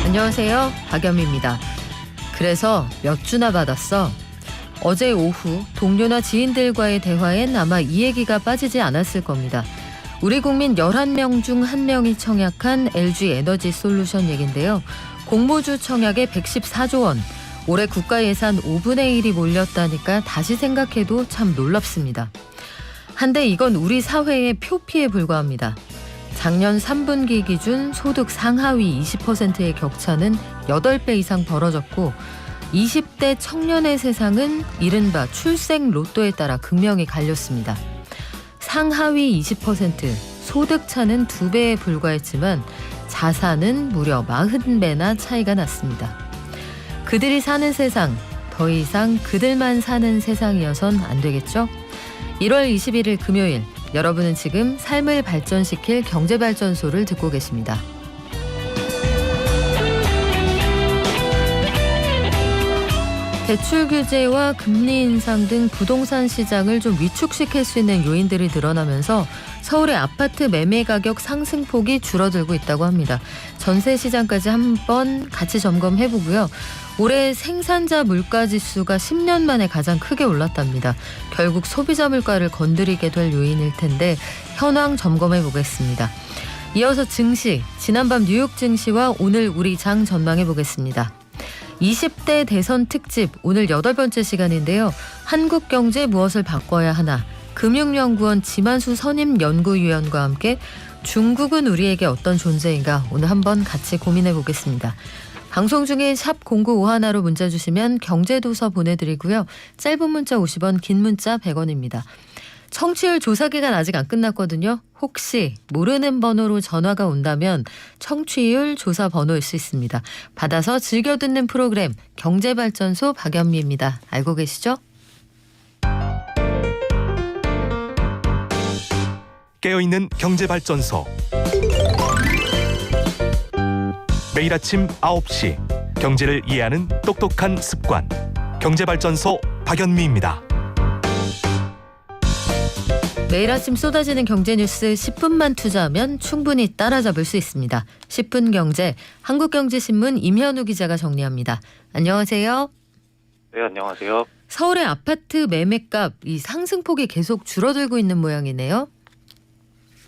안녕하세요. 박연미입니다. 그래서 몇 주나 받았어? 어제 오후 동료나 지인들과의 대화엔 아마 이 얘기가 빠지지 않았을 겁니다. 우리 국민 11명 중 1명이 청약한 LG 에너지 솔루션 얘긴데요. 공모주 청약에 114조 원, 올해 국가 예산 5분의 1이 몰렸다니까 다시 생각해도 참 놀랍습니다. 한데 이건 우리 사회의 표피에 불과합니다. 작년 3분기 기준 소득 상하위 20%의 격차는 8배 이상 벌어졌고 20대 청년의 세상은 이른바 출생 로또에 따라 극명히 갈렸습니다. 상하위 20%, 소득 차는 2배에 불과했지만 자산은 무려 40배나 차이가 났습니다. 그들이 사는 세상, 더 이상 그들만 사는 세상이어선 안 되겠죠? 1월 21일 금요일, 여러분은 지금 삶을 발전시킬 경제발전소를 듣고 계십니다. 대출 규제와 금리 인상 등 부동산 시장을 좀 위축시킬 수 있는 요인들이 드러나면서 서울의 아파트 매매 가격 상승폭이 줄어들고 있다고 합니다. 전세 시장까지 한번 같이 점검해보고요. 올해 생산자 물가지수가 10년 만에 가장 크게 올랐답니다. 결국 소비자 물가를 건드리게 될 요인일 텐데 현황 점검해보겠습니다. 이어서 증시, 지난밤 뉴욕 증시와 오늘 우리 장 전망해보겠습니다. 20대 대선 특집 오늘 8번째 시간인데요. 한국 경제 무엇을 바꿔야 하나, 금융연구원 지만수 선임 연구위원과 함께 중국은 우리에게 어떤 존재인가 오늘 한번 같이 고민해 보겠습니다. 방송 중에 샵 0951로 문자 주시면 경제도서 보내드리고요. 짧은 문자 50원, 긴 문자 100원입니다. 청취율 조사 기간 아직 안 끝났거든요. 혹시 모르는 번호로 전화가 온다면 청취율 조사 번호일 수 있습니다. 받아서 즐겨 듣는 프로그램 경제발전소 박연미입니다. 알고 계시죠? 깨어있는 경제발전소. 매일 아침 9시 경제를 이해하는 똑똑한 습관. 경제발전소 박연미입니다. 매일 아침 쏟아지는 경제 뉴스 10분만 투자하면 충분히 따라잡을 수 있습니다. 10분 경제, 한국경제신문 임현우 기자가 정리합니다. 안녕하세요. 네, 안녕하세요. 서울의 아파트 매매값 이 상승폭이 계속 줄어들고 있는 모양이네요.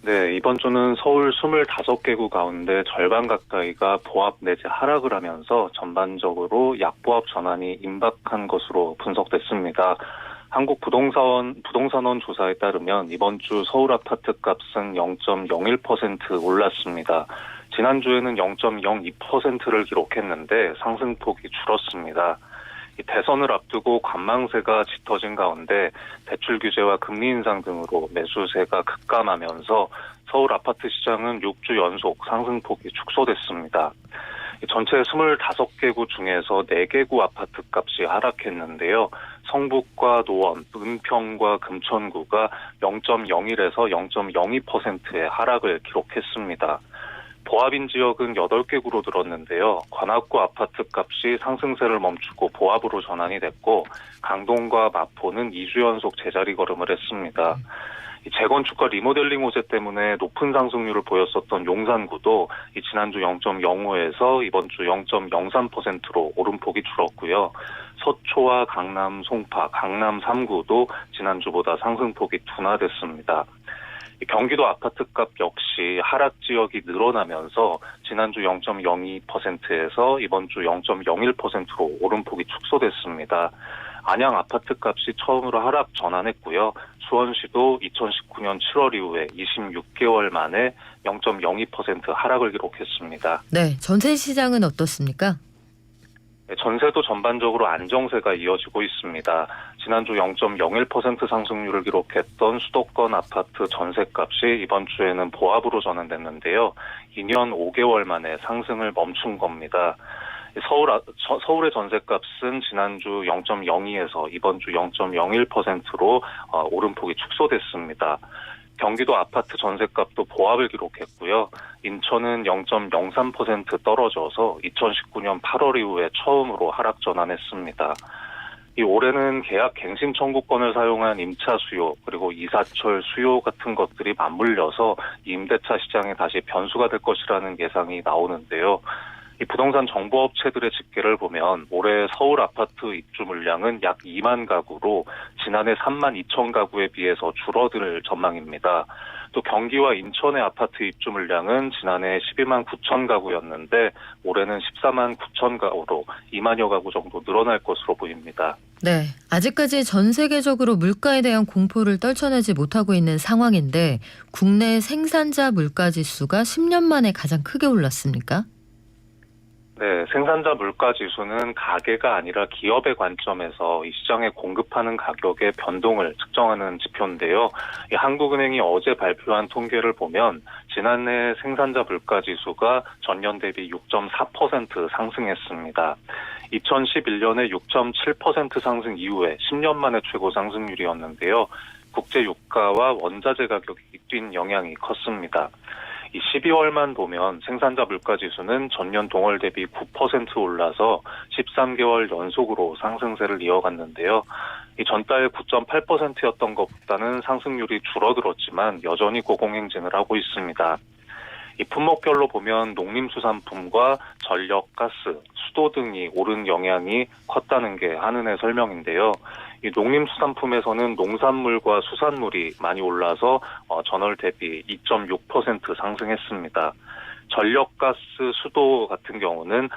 네, 이번 주는 서울 25개구 가운데 절반 가까이가 보합 내지 하락을 하면서 전반적으로 약보합 전환이 임박한 것으로 분석됐습니다. 한국부동산원 조사에 따르면 이번 주 서울 아파트 값은 0.01% 올랐습니다. 지난주에는 0.02%를 기록했는데 상승폭이 줄었습니다. 대선을 앞두고 관망세가 짙어진 가운데 대출 규제와 금리 인상 등으로 매수세가 급감하면서 서울 아파트 시장은 6주 연속 상승폭이 축소됐습니다. 전체 25개구 중에서 4개구 아파트 값이 하락했는데요. 성북과 노원, 은평과 금천구가 0.01에서 0.02%의 하락을 기록했습니다. 보합인 지역은 8개구로 들었는데요. 관악구 아파트 값이 상승세를 멈추고 보합으로 전환이 됐고 강동과 마포는 2주 연속 제자리 걸음을 했습니다. 재건축과 리모델링 호재 때문에 높은 상승률을 보였었던 용산구도 지난주 0.05에서 이번 주 0.03%로 오름폭이 줄었고요. 서초와 강남, 송파, 강남 3구도 지난주보다 상승폭이 둔화됐습니다. 경기도 아파트값 역시 하락 지역이 늘어나면서 지난주 0.02%에서 이번 주 0.01%로 오름폭이 축소됐습니다. 안양 아파트값이 처음으로 하락 전환했고요. 수원시도 2019년 7월 이후에 26개월 만에 0.02% 하락을 기록했습니다. 네, 전세 시장은 어떻습니까? 전세도 전반적으로 안정세가 이어지고 있습니다. 지난주 0.01% 상승률을 기록했던 수도권 아파트 전세값이 이번 주에는 보합으로 전환됐는데요. 2년 5개월 만에 상승을 멈춘 겁니다. 서울의 전세값은 지난주 0.02에서 이번 주 0.01%로 오름폭이 축소됐습니다. 경기도 아파트 전세값도 보합을 기록했고요. 인천은 0.03% 떨어져서 2019년 8월 이후에 처음으로 하락 전환했습니다. 이 올해는 계약 갱신 청구권을 사용한 임차 수요 그리고 이사철 수요 같은 것들이 맞물려서 임대차 시장에 다시 변수가 될 것이라는 예상이 나오는데요. 이 부동산 정보업체들의 집계를 보면 올해 서울 아파트 입주 물량은 약 2만 가구로 지난해 3만 2천 가구에 비해서 줄어들 전망입니다. 또 경기와 인천의 아파트 입주 물량은 지난해 12만 9천 가구였는데 올해는 14만 9천 가구로 2만여 가구 정도 늘어날 것으로 보입니다. 네, 아직까지 전 세계적으로 물가에 대한 공포를 떨쳐내지 못하고 있는 상황인데 국내 생산자 물가 지수가 10년 만에 가장 크게 올랐습니까? 네, 생산자 물가 지수는 가계가 아니라 기업의 관점에서 이 시장에 공급하는 가격의 변동을 측정하는 지표인데요. 이 한국은행이 어제 발표한 통계를 보면 지난해 생산자 물가 지수가 전년 대비 6.4% 상승했습니다. 2011년에 6.7% 상승 이후에 10년 만에 최고 상승률이었는데요. 국제 유가와 원자재 가격이 뛴 영향이 컸습니다. 이 12월만 보면 생산자 물가 지수는 전년 동월 대비 9% 올라서 13개월 연속으로 상승세를 이어갔는데요. 이 전달 9.8%였던 것보다는 상승률이 줄어들었지만 여전히 고공행진을 하고 있습니다. 이 품목별로 보면 농림수산품과 전력, 가스, 수도 등이 오른 영향이 컸다는 게 한은의 설명인데요. 이 농림수산품에서는 농산물과 수산물이 많이 올라서 전월 대비 2.6% 상승했습니다. 전력, 가스, 수도 같은 경우는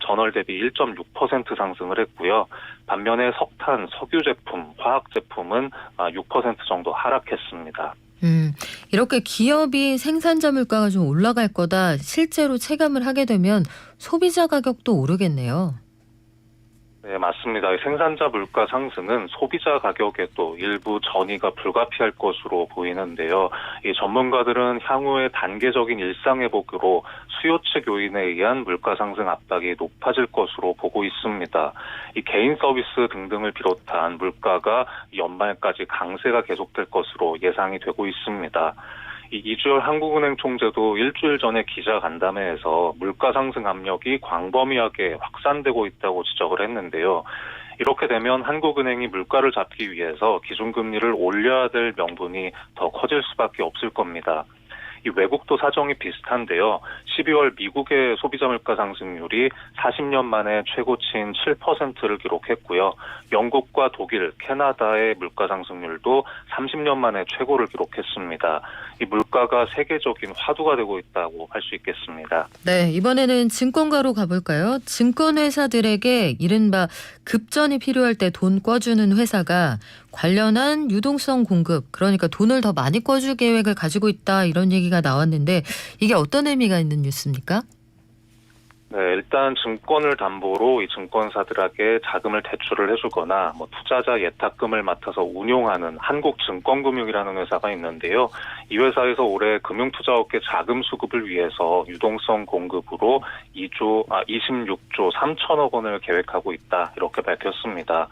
전월 대비 1.6% 상승을 했고요. 반면에 석탄, 석유 제품, 화학 제품은 6% 정도 하락했습니다. 이렇게 기업이 생산자 물가가 좀 올라갈 거다 실제로 체감을 하게 되면 소비자 가격도 오르겠네요. 네, 맞습니다. 생산자 물가 상승은 소비자 가격에도 일부 전이가 불가피할 것으로 보이는데요. 이 전문가들은 향후의 단계적인 일상회복으로 수요 측 요인에 의한 물가 상승 압박이 높아질 것으로 보고 있습니다. 이 개인 서비스 등등을 비롯한 물가가 연말까지 강세가 계속될 것으로 예상이 되고 있습니다. 이주열 한국은행 총재도 일주일 전에 기자간담회에서 물가 상승 압력이 광범위하게 확산되고 있다고 지적을 했는데요. 이렇게 되면 한국은행이 물가를 잡기 위해서 기준금리를 올려야 될 명분이 더 커질 수밖에 없을 겁니다. 이 외국도 사정이 비슷한데요. 12월 미국의 소비자 물가 상승률이 40년 만에 최고치인 7%를 기록했고요. 영국과 독일, 캐나다의 물가 상승률도 30년 만에 최고를 기록했습니다. 이 물가가 세계적인 화두가 되고 있다고 할 수 있겠습니다. 네, 이번에는 증권가로 가볼까요? 증권회사들에게 이른바 급전이 필요할 때 돈 꿔주는 회사가 관련한 유동성 공급, 그러니까 돈을 더 많이 꿔줄 계획을 가지고 있다 이런 얘기가 나왔는데 이게 어떤 의미가 있는 뉴스입니까? 네, 일단 증권을 담보로 이 증권사들에게 자금을 대출을 해주거나 투자자 예탁금을 맡아서 운용하는 한국증권금융이라는 회사가 있는데요. 이 회사에서 올해 금융투자업계 자금 수급을 위해서 유동성 공급으로 26조 3천억 원을 계획하고 있다 이렇게 밝혔습니다.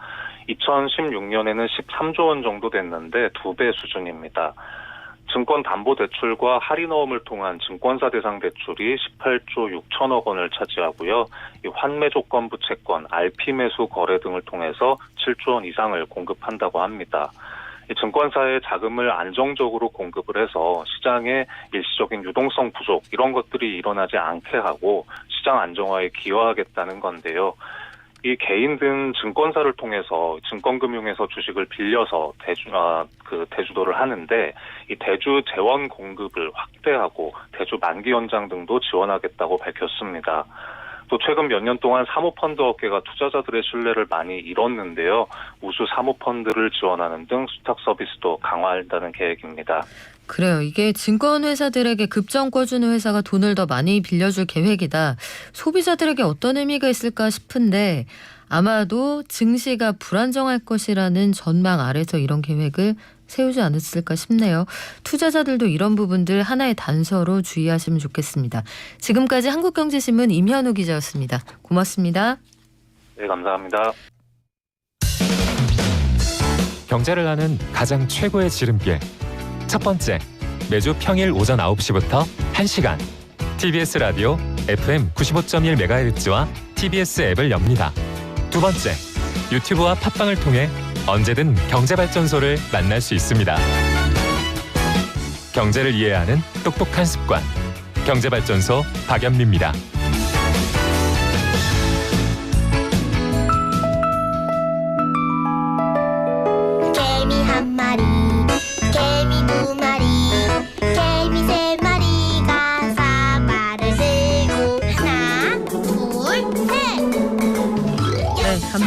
2016년에는 13조 원 정도 됐는데 2배 수준입니다. 증권담보대출과 할인어음을 통한 증권사 대상 대출이 18조 6천억 원을 차지하고요. 이 환매조건부 채권, RP 매수 거래 등을 통해서 7조 원 이상을 공급한다고 합니다. 이 증권사의 자금을 안정적으로 공급을 해서 시장의 일시적인 유동성 부족 이런 것들이 일어나지 않게 하고 시장 안정화에 기여하겠다는 건데요. 이 개인 등 증권사를 통해서 증권금융에서 주식을 빌려서 대주도를 하는데 이 대주 재원 공급을 확대하고 대주 만기 연장 등도 지원하겠다고 밝혔습니다. 또 최근 몇 년 동안 사모펀드 업계가 투자자들의 신뢰를 많이 잃었는데요. 우수 사모펀드를 지원하는 등 수탁 서비스도 강화한다는 계획입니다. 그래요. 이게 증권회사들에게 급전 꿔주는 회사가 돈을 더 많이 빌려줄 계획이다. 소비자들에게 어떤 의미가 있을까 싶은데 아마도 증시가 불안정할 것이라는 전망 아래서 이런 계획을 세우지 않았을까 싶네요. 투자자들도 이런 부분들 하나의 단서로 주의하시면 좋겠습니다. 지금까지 한국경제신문 임현우 기자였습니다. 고맙습니다. 네, 감사합니다. 경제를 아는 가장 최고의 지름길. 첫 번째, 매주 평일 오전 9시부터 1시간 TBS 라디오 FM 95.1MHz와 TBS 앱을 엽니다. 두 번째, 유튜브와 팟빵을 통해 언제든 경제발전소를 만날 수 있습니다. 경제를 이해하는 똑똑한 습관. 경제발전소 박연미입니다.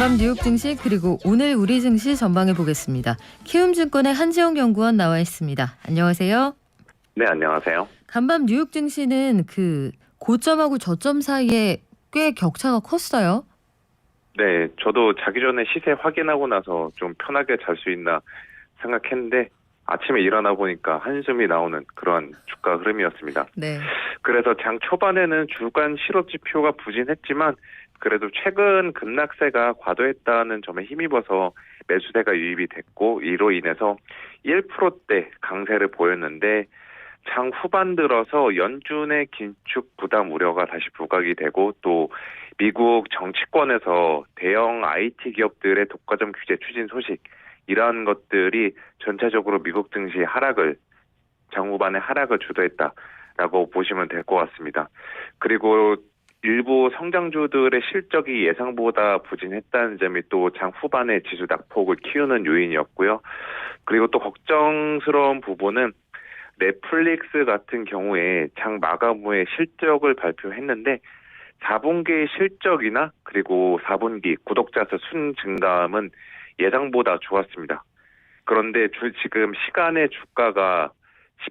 간밤 뉴욕 증시 그리고 오늘 우리 증시 전망해 보겠습니다. 키움증권의 한지영 연구원 나와 있습니다. 안녕하세요. 네, 안녕하세요. 간밤 뉴욕 증시는 그 고점하고 저점 사이에 꽤 격차가 컸어요. 네, 저도 자기 전에 시세 확인하고 나서 좀 편하게 잘 수 있나 생각했는데 아침에 일어나 보니까 한숨이 나오는 그런 주가 흐름이었습니다. 네. 그래서 장 초반에는 주간 실업지표가 부진했지만 그래도 최근 급락세가 과도했다는 점에 힘입어서 매수세가 유입이 됐고 이로 인해서 1%대 강세를 보였는데 장 후반 들어서 연준의 긴축 부담 우려가 다시 부각이 되고 또 미국 정치권에서 대형 IT 기업들의 독과점 규제 추진 소식 이러한 것들이 전체적으로 미국 증시 하락을 장 후반에 하락을 주도했다라고 보시면 될 것 같습니다. 그리고 일부 성장주들의 실적이 예상보다 부진했다는 점이 또 장 후반에 지수 낙폭을 키우는 요인이었고요. 그리고 또 걱정스러운 부분은 넷플릭스 같은 경우에 장 마감 후에 실적을 발표했는데 4분기 실적이나 그리고 4분기 구독자 수 순 증감은 예상보다 좋았습니다. 그런데 지금 시간의 주가가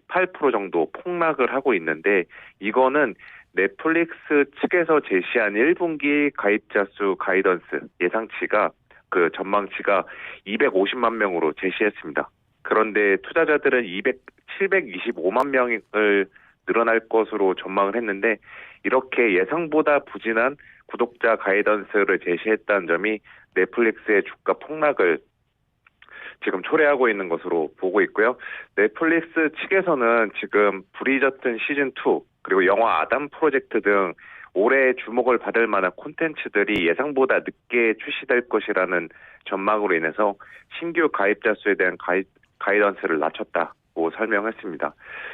18% 정도 폭락을 하고 있는데 이거는 넷플릭스 측에서 제시한 1분기 가입자 수 가이던스 예상치가 그 전망치가 250만 명으로 제시했습니다. 그런데 투자자들은 725만 명을 늘어날 것으로 전망을 했는데 이렇게 예상보다 부진한 구독자 가이던스를 제시했다는 점이 넷플릭스의 주가 폭락을 지금 초래하고 있는 것으로 보고 있고요. 넷플릭스 측에서는 지금 브리저튼 시즌2 그리고 영화 아담 프로젝트 등 올해 주목을 받을 만한 콘텐츠들이 예상보다 늦게 출시될 것이라는 전망으로 인해서 신규 가입자 수에 대한 가이던스를 낮췄다고 설명했습니다.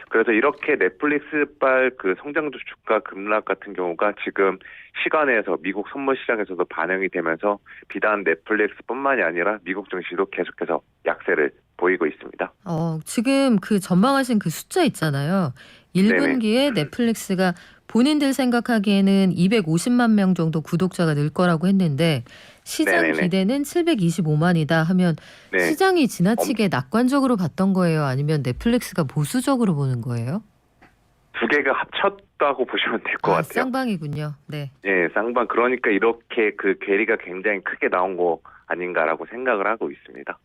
그래서 이렇게 넷플릭스발 그 성장주 주가 급락 같은 경우가 지금 시간에서 미국 선물 시장에서도 반영이 되면서 비단 넷플릭스뿐만이 아니라 미국 증시도 계속해서 약세를 보이고 있습니다. 지금 그 전망하신 그 숫자 있잖아요. 1분기에 넷플릭스가 본인들 생각하기에는 250만 명 정도 구독자가 늘 거라고 했는데 시장 네네네. 기대는 725만이다 하면 네. 시장이 지나치게 낙관적으로 봤던 거예요? 아니면 넷플릭스가 보수적으로 보는 거예요? 두 개가 합쳤다고 보시면 될 것 같아요. 쌍방이군요. 네. 네, 쌍방. 그러니까 이렇게 그 괴리가 굉장히 크게 나온 거 아닌가라고 생각을 하고 있습니다.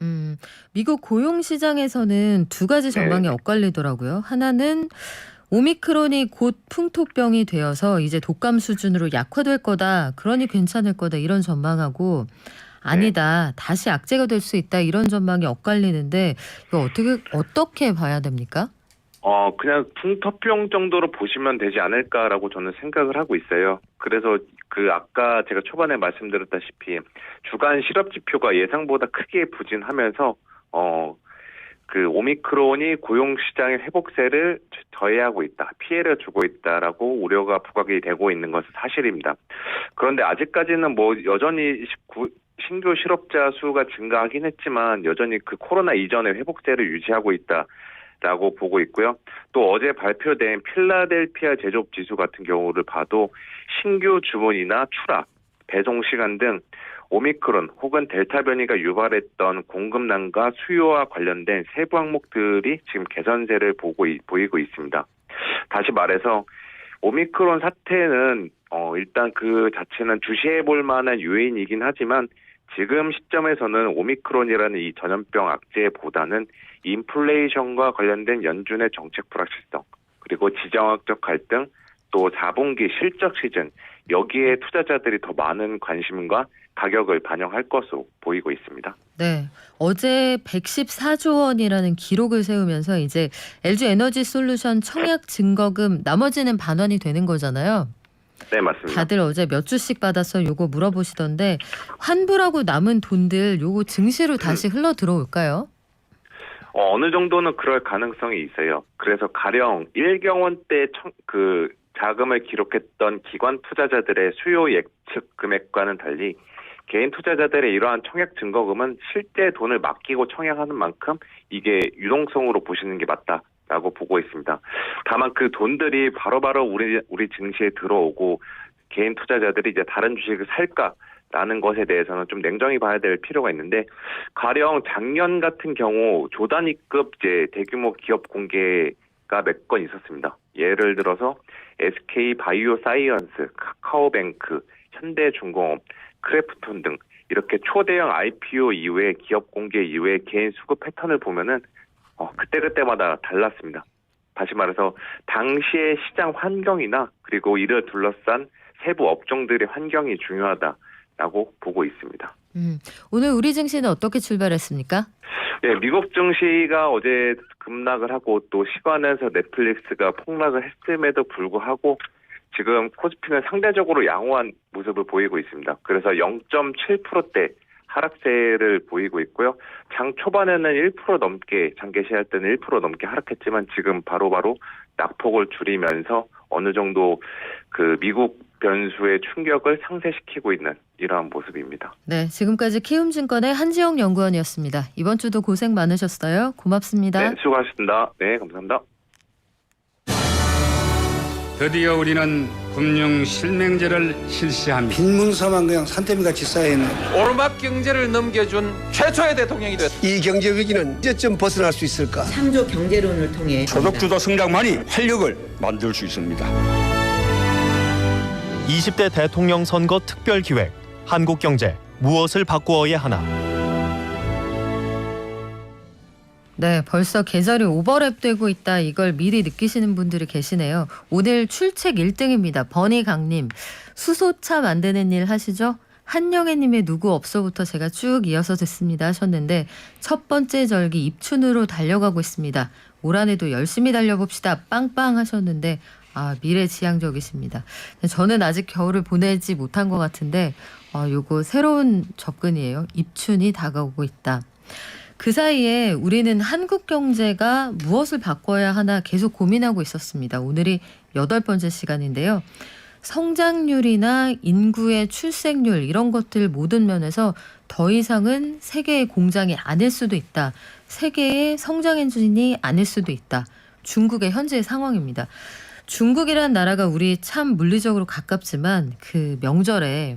미국 고용 시장에서는 두 가지 전망이 엇갈리더라고요. 하나는 오미크론이 곧 풍토병이 되어서 이제 독감 수준으로 약화될 거다. 그러니 괜찮을 거다. 이런 전망하고 아니다. 다시 악재가 될 수 있다. 이런 전망이 엇갈리는데 이거 어떻게 봐야 됩니까? 그냥 풍토병 정도로 보시면 되지 않을까라고 저는 생각을 하고 있어요. 그래서 그 아까 제가 초반에 말씀드렸다시피 주간 실업 지표가 예상보다 크게 부진하면서 그 오미크론이 고용 시장의 회복세를 저해하고 있다, 피해를 주고 있다라고 우려가 부각이 되고 있는 것은 사실입니다. 그런데 아직까지는 뭐 여전히 신규 실업자 수가 증가하긴 했지만 여전히 그 코로나 이전의 회복세를 유지하고 있다라고 보고 있고요. 또 어제 발표된 필라델피아 제조업 지수 같은 경우를 봐도 신규 주문이나 추락, 배송 시간 등 오미크론 혹은 델타 변이가 유발했던 공급난과 수요와 관련된 세부 항목들이 지금 개선세를 보이고 있습니다. 다시 말해서 오미크론 사태는 일단 그 자체는 주시해볼 만한 요인이긴 하지만 지금 시점에서는 오미크론이라는 이 전염병 악재보다는 인플레이션과 관련된 연준의 정책 불확실성 그리고 지정학적 갈등 또 4분기 실적 시즌 여기에 투자자들이 더 많은 관심과 가격을 반영할 것으로 보이고 있습니다. 네, 어제 114조 원이라는 기록을 세우면서 이제 LG 에너지 솔루션 청약 증거금 나머지는 반환이 되는 거잖아요. 네, 맞습니다. 다들 어제 몇 주씩 받아서 요거 물어보시던데 환불하고 남은 돈들 요거 증시로 다시 흘러 들어올까요? 어느 정도는 그럴 가능성이 있어요. 그래서 가령 1경원 때 그 자금을 기록했던 기관 투자자들의 수요 예측 금액과는 달리 개인 투자자들의 이러한 청약 증거금은 실제 돈을 맡기고 청약하는 만큼 이게 유동성으로 보시는 게 맞다라고 보고 있습니다. 다만 그 돈들이 바로바로 우리 증시에 들어오고 개인 투자자들이 이제 다른 주식을 살까 라는 것에 대해서는 좀 냉정히 봐야 될 필요가 있는데, 가령 작년 같은 경우 조단위급 이제 대규모 기업 공개가 몇 건 있었습니다. 예를 들어서 SK 바이오사이언스, 카카오뱅크, 현대중공업, 크래프톤 등 이렇게 초대형 IPO 이후에 기업 공개 이후에 개인 수급 패턴을 보면은 그때그때마다 달랐습니다. 다시 말해서 당시의 시장 환경이나 그리고 이를 둘러싼 세부 업종들의 환경이 중요하다라고 보고 있습니다. 오늘 우리 증시는 어떻게 출발했습니까? 네, 미국 증시가 어제 급락을 하고 또 시간에서 넷플릭스가 폭락을 했음에도 불구하고 지금 코스피는 상대적으로 양호한 모습을 보이고 있습니다. 그래서 0.7%대 하락세를 보이고 있고요. 장 초반에는 1% 넘게, 장 개시할 때는 1% 넘게 하락했지만 지금 바로바로 낙폭을 줄이면서 어느 정도 그 미국 변수의 충격을 상쇄시키고 있는 이러한 모습입니다. 네, 지금까지 키움증권의 한지영 연구원이었습니다. 이번 주도 고생 많으셨어요. 고맙습니다. 네, 수고하셨습니다. 네, 감사합니다. 드디어 우리는 금융 실명제를 실시합니다. 빈문서만 그냥 산더미같이 쌓여있는 오르막 경제를 넘겨준 최초의 대통령이 됐습니다. 이 경제 위기는 언제쯤 벗어날 수 있을까? 창조 경제론을 통해 소득주도 성장만이 활력을 만들 수 있습니다. 20대 대통령 선거 특별기획 한국경제 무엇을 바꾸어야 하나. 네, 벌써 계절이 오버랩되고 있다. 이걸 미리 느끼시는 분들이 계시네요. 오늘 출첵 1등입니다. 버니강님. 수소차 만드는 일 하시죠? 한영애님의 누구 없어부터 제가 쭉 이어서 듣습니다 하셨는데 첫 번째 절기 입춘으로 달려가고 있습니다. 올 한해도 열심히 달려봅시다. 빵빵 하셨는데 미래지향적이십니다. 저는 아직 겨울을 보내지 못한 것 같은데 요거 새로운 접근이에요. 입춘이 다가오고 있다. 그 사이에 우리는 한국 경제가 무엇을 바꿔야 하나 계속 고민하고 있었습니다. 오늘이 8번째 시간인데요. 성장률이나 인구의 출생률 이런 것들 모든 면에서 더 이상은 세계의 공장이 아닐 수도 있다. 세계의 성장 엔진이 아닐 수도 있다. 중국의 현재의 상황입니다. 중국이란 나라가 우리 참 물리적으로 가깝지만 그 명절에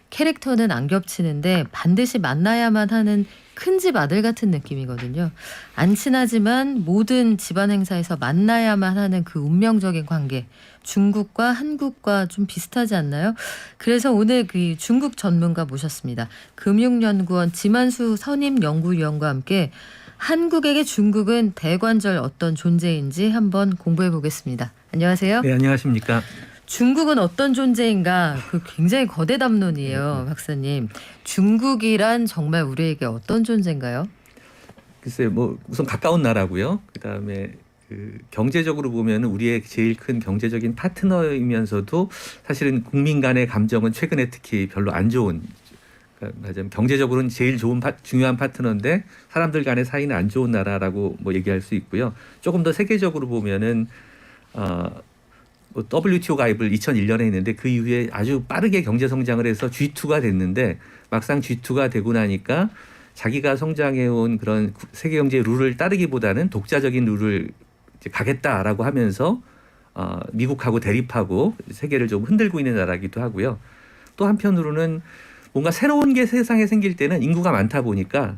캐릭터는 안 겹치는데 반드시 만나야만 하는 큰 집 아들 같은 느낌이거든요. 안 친하지만 모든 집안 행사에서 만나야만 하는 그 운명적인 관계. 중국과 한국과 좀 비슷하지 않나요? 그래서 오늘 그 중국 전문가 모셨습니다. 금융연구원 지만수 선임연구위원과 함께 한국에게 중국은 대관절 어떤 존재인지 한번 공부해 보겠습니다. 안녕하세요. 네, 안녕하십니까. 중국은 어떤 존재인가? 그 굉장히 거대 담론이에요, 박사님. 중국이란 정말 우리에게 어떤 존재인가요? 글쎄요, 우선 가까운 나라고요. 그다음에 경제적으로 보면 우리의 제일 큰 경제적인 파트너이면서도 사실은 국민 간의 감정은 최근에 특히 별로 안 좋은. 그러니까 경제적으로는 제일 중요한 파트너인데 사람들 간의 사이는 안 좋은 나라라고 얘기할 수 있고요. 조금 더 세계적으로 보면은 WTO 가입을 2001년에 했는데 그 이후에 아주 빠르게 경제 성장을 해서 G2가 됐는데 막상 G2가 되고 나니까 자기가 성장해온 그런 세계 경제 룰을 따르기보다는 독자적인 룰을 이제 가겠다라고 하면서 미국하고 대립하고 세계를 좀 흔들고 있는 나라이기도 하고요. 또 한편으로는 뭔가 새로운 게 세상에 생길 때는 인구가 많다 보니까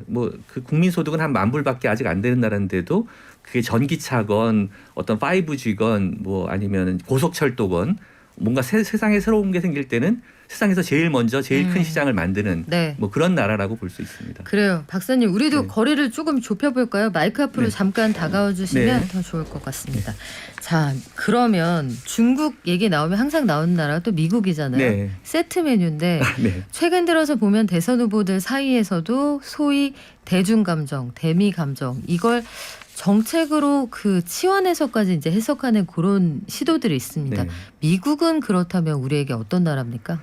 그 국민 소득은 한 10,000불밖에 아직 안 되는 나라인데도 그게 전기차건 어떤 5G건 아니면 고속철도건 뭔가 세상에 새로운 게 생길 때는 세상에서 제일 먼저 제일 큰 시장을 만드는 네. 그런 나라라고 볼 수 있습니다. 그래요. 박사님 우리도 네. 거리를 조금 좁혀볼까요? 마이크 앞으로 네. 잠깐 다가와 주시면 네. 더 좋을 것 같습니다. 자, 그러면 중국 얘기 나오면 항상 나오는 나라가 또 미국이잖아요. 네. 세트 메뉴인데 네. 최근 들어서 보면 대선 후보들 사이에서도 소위 대중감정, 대미감정 이걸 정책으로 그 치환해서까지 이제 해석하는 그런 시도들이 있습니다. 네. 미국은 그렇다면 우리에게 어떤 나라입니까?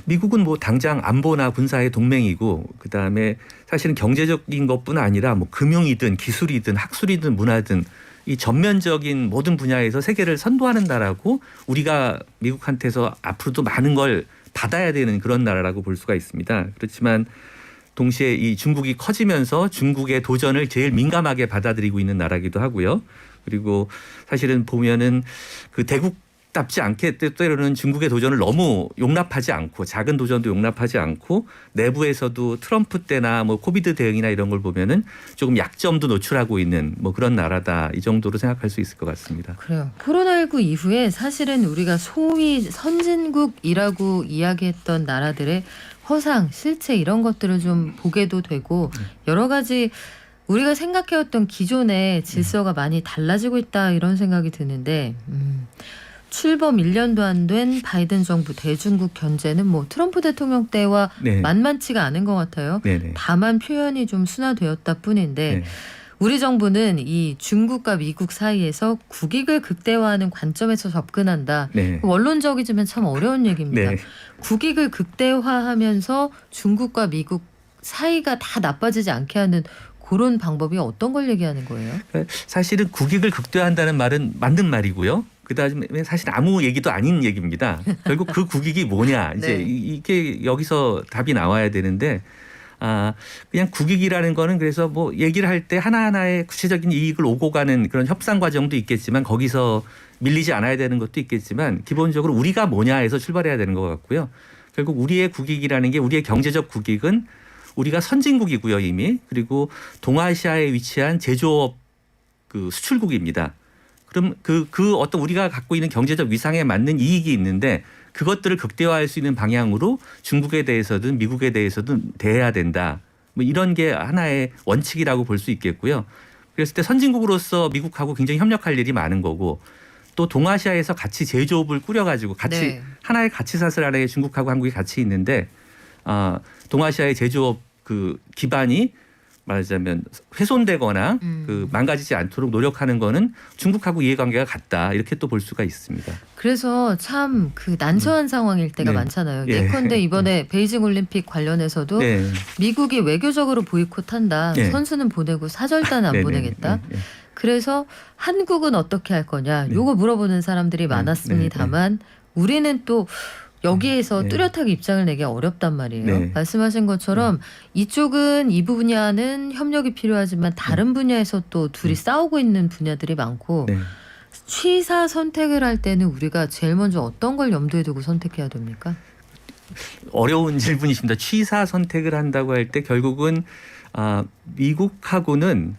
미국은 당장 안보나 군사의 동맹이고 그다음에 사실은 경제적인 것뿐 아니라 금융이든 기술이든 학술이든 문화든 이 전면적인 모든 분야에서 세계를 선도하는 나라고 우리가 미국한테서 앞으로도 많은 걸 받아야 되는 그런 나라라고 볼 수가 있습니다. 그렇지만 동시에 이 중국이 커지면서 중국의 도전을 제일 민감하게 받아들이고 있는 나라기도 하고요. 그리고 사실은 보면은 그 미국답지 않게 때로는 중국의 도전을 너무 용납하지 않고 작은 도전도 용납하지 않고 내부에서도 트럼프 때나 뭐 코비드 대응이나 이런 걸 보면은 조금 약점도 노출하고 있는 뭐 그런 나라다 이 정도로 생각할 수 있을 것 같습니다. 그래요. 코로나19 이후에 사실은 우리가 소위 선진국이라고 이야기했던 나라들의 허상, 실체 이런 것들을 좀 보게도 되고 여러 가지 우리가 생각해왔던 기존의 질서가 많이 달라지고 있다 이런 생각이 드는데 출범 1년도 안 된 바이든 정부 대중국 견제는 뭐 트럼프 대통령 때와 네. 만만치가 않은 것 같아요. 네네. 다만 표현이 좀 순화되었다 뿐인데 네. 우리 정부는 이 중국과 미국 사이에서 국익을 극대화하는 관점에서 접근한다. 네. 원론적이지만 참 어려운 얘기입니다. 네. 국익을 극대화하면서 중국과 미국 사이가 다 나빠지지 않게 하는 그런 방법이 어떤 걸 얘기하는 거예요? 사실은 국익을 극대화한다는 말은 맞는 말이고요. 그다음에 사실 아무 얘기도 아닌 얘기입니다. 결국 그 국익이 뭐냐 이제 네. 이게 여기서 답이 나와야 되는데 그냥 국익이라는 거는 그래서 뭐 얘기를 할 때 하나하나의 구체적인 이익을 오고 가는 그런 협상 과정도 있겠지만 거기서 밀리지 않아야 되는 것도 있겠지만 기본적으로 우리가 뭐냐에서 출발해야 되는 것 같고요. 결국 우리의 국익이라는 게 우리의 경제적 국익은 우리가 선진국이고요 이미 그리고 동아시아에 위치한 제조업 그 수출국입니다. 그럼 그 어떤 우리가 갖고 있는 경제적 위상에 맞는 이익이 있는데 그것들을 극대화할 수 있는 방향으로 중국에 대해서든 미국에 대해서든 대해야 된다. 뭐 이런 게 하나의 원칙이라고 볼 수 있겠고요. 그랬을 때 선진국으로서 미국하고 굉장히 협력할 일이 많은 거고 또 동아시아에서 같이 제조업을 꾸려가지고 같이 네. 하나의 가치사슬 아래에 중국하고 한국이 같이 있는데 동아시아의 제조업 그 기반이 말하자면 훼손되거나 그 망가지지 않도록 노력하는 거는 중국하고 이해관계가 같다 이렇게 또 볼 수가 있습니다. 그래서 참 그 난처한 상황일 때가 네. 많잖아요. 예. 예컨대 이번에 베이징 올림픽 관련해서도 네. 미국이 외교적으로 보이콧한다. 네. 선수는 보내고 사절단 안 네네. 보내겠다. 네. 그래서 한국은 어떻게 할 거냐. 요거 물어보는 사람들이 많았습니다만 우리는 또 여기에서 네. 뚜렷하게 입장을 내기 어렵단 말이에요. 네. 말씀하신 것처럼 이쪽은 이 분야는 협력이 필요하지만 다른 분야에서 또 둘이 싸우고 있는 분야들이 많고 네. 취사 선택을 할 때는 우리가 제일 먼저 어떤 걸 염두에 두고 선택해야 됩니까? 어려운 질문이십니다. 취사 선택을 한다고 할 때 결국은 미국하고는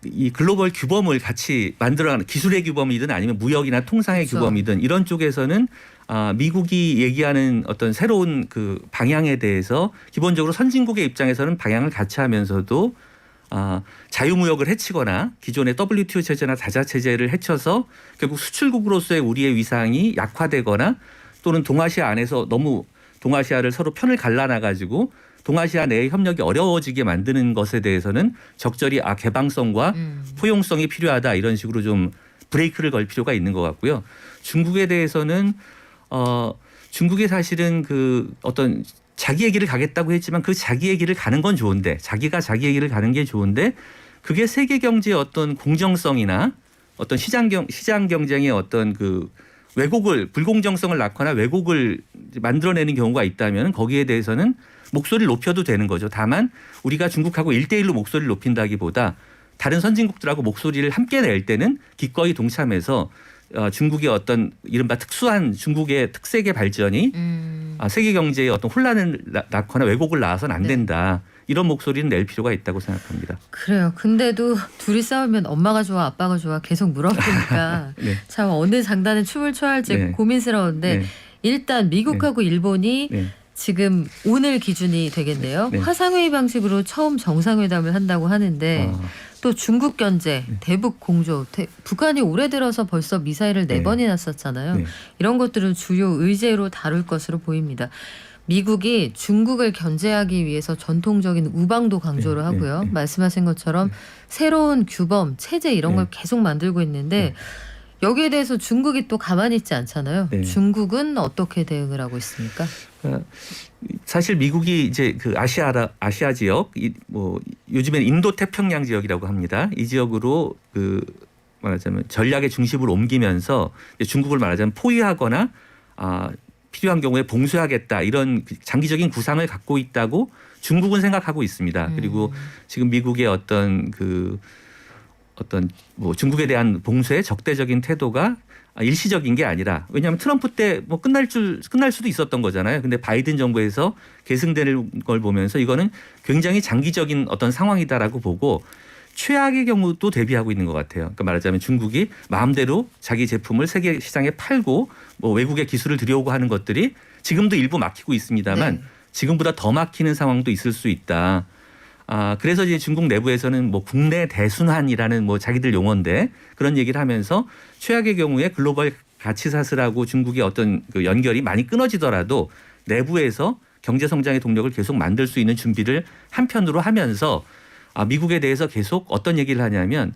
이 글로벌 규범을 같이 만들어가는 기술의 규범이든 아니면 무역이나 통상의 그렇죠. 규범이든 이런 쪽에서는 미국이 얘기하는 어떤 새로운 그 방향에 대해서 기본적으로 선진국의 입장에서는 방향을 같이 하면서도 자유무역을 해치거나 기존의 WTO 체제나 다자 체제를 해쳐서 결국 수출국으로서의 우리의 위상이 약화되거나 또는 동아시아 안에서 너무 동아시아를 서로 편을 갈라놔가지고 동아시아 내의 협력이 어려워지게 만드는 것에 대해서는 적절히 개방성과 포용성이 필요하다 이런 식으로 좀 브레이크를 걸 필요가 있는 것 같고요. 중국에 대해서는 중국이 사실은 그 어떤 자기의 길을 가겠다고 했지만 그 자기의 길을 가는 건 좋은데 자기가 자기의 길을 가는 게 좋은데 그게 세계 경제의 어떤 공정성이나 어떤 시장 경쟁의 어떤 그 왜곡을 불공정성을 낳거나 왜곡을 만들어내는 경우가 있다면 거기에 대해서는 목소리를 높여도 되는 거죠. 다만 우리가 중국하고 1대1로 목소리를 높인다기보다 다른 선진국들하고 목소리를 함께 낼 때는 기꺼이 동참해서 중국의 어떤 이른바 특수한 중국의 특색의 발전이 세계 경제에 어떤 혼란을 낳거나 왜곡을 낳아서는 안 된다. 이런 목소리는 낼 필요가 있다고 생각합니다. 그래요. 근데도 둘이 싸우면 엄마가 좋아 아빠가 좋아 계속 물어보니까 네. 참 어느 장단에 춤을 춰야 할지 네. 고민스러운데 네. 일단 미국하고 일본이 네. 지금 오늘 기준이 되겠네요. 네. 화상회의 방식으로 처음 정상회담을 한다고 하는데 또 중국 견제, 대북 공조, 북한이 올해 들어서 벌써 미사일을 4번이나 쐈잖아요. 네. 이런 것들을 주요 의제로 다룰 것으로 보입니다. 미국이 중국을 견제하기 위해서 전통적인 우방도 강조를 네, 하고요. 네, 네. 말씀하신 것처럼 새로운 규범, 체제 이런 네. 걸 계속 만들고 있는데 여기에 대해서 중국이 또 가만히 있지 않잖아요. 네. 중국은 어떻게 대응을 하고 있습니까? 사실 미국이 이제 그 아시아 지역, 뭐 요즘엔 인도 태평양 지역이라고 합니다. 이 지역으로 그 말하자면 전략의 중심을 옮기면서 중국을 말하자면 포위하거나 필요한 경우에 봉쇄하겠다 이런 장기적인 구상을 갖고 있다고 중국은 생각하고 있습니다. 그리고 지금 미국의 어떤 뭐 중국에 대한 봉쇄 적대적인 태도가 일시적인 게 아니라 왜냐하면 트럼프 때 뭐 끝날 수도 있었던 거잖아요. 근데 바이든 정부에서 계승되는 걸 보면서 이거는 굉장히 장기적인 어떤 상황이다라고 보고 최악의 경우도 대비하고 있는 것 같아요. 그러니까 말하자면 중국이 마음대로 자기 제품을 세계 시장에 팔고 뭐 외국의 기술을 들여오고 하는 것들이 지금도 일부 막히고 있습니다만 네. 지금보다 더 막히는 상황도 있을 수 있다. 그래서 이제 중국 내부에서는 뭐 국내 대순환이라는 뭐 자기들 용어인데 그런 얘기를 하면서 최악의 경우에 글로벌 가치 사슬하고 중국의 어떤 그 연결이 많이 끊어지더라도 내부에서 경제 성장의 동력을 계속 만들 수 있는 준비를 한편으로 하면서 미국에 대해서 계속 어떤 얘기를 하냐면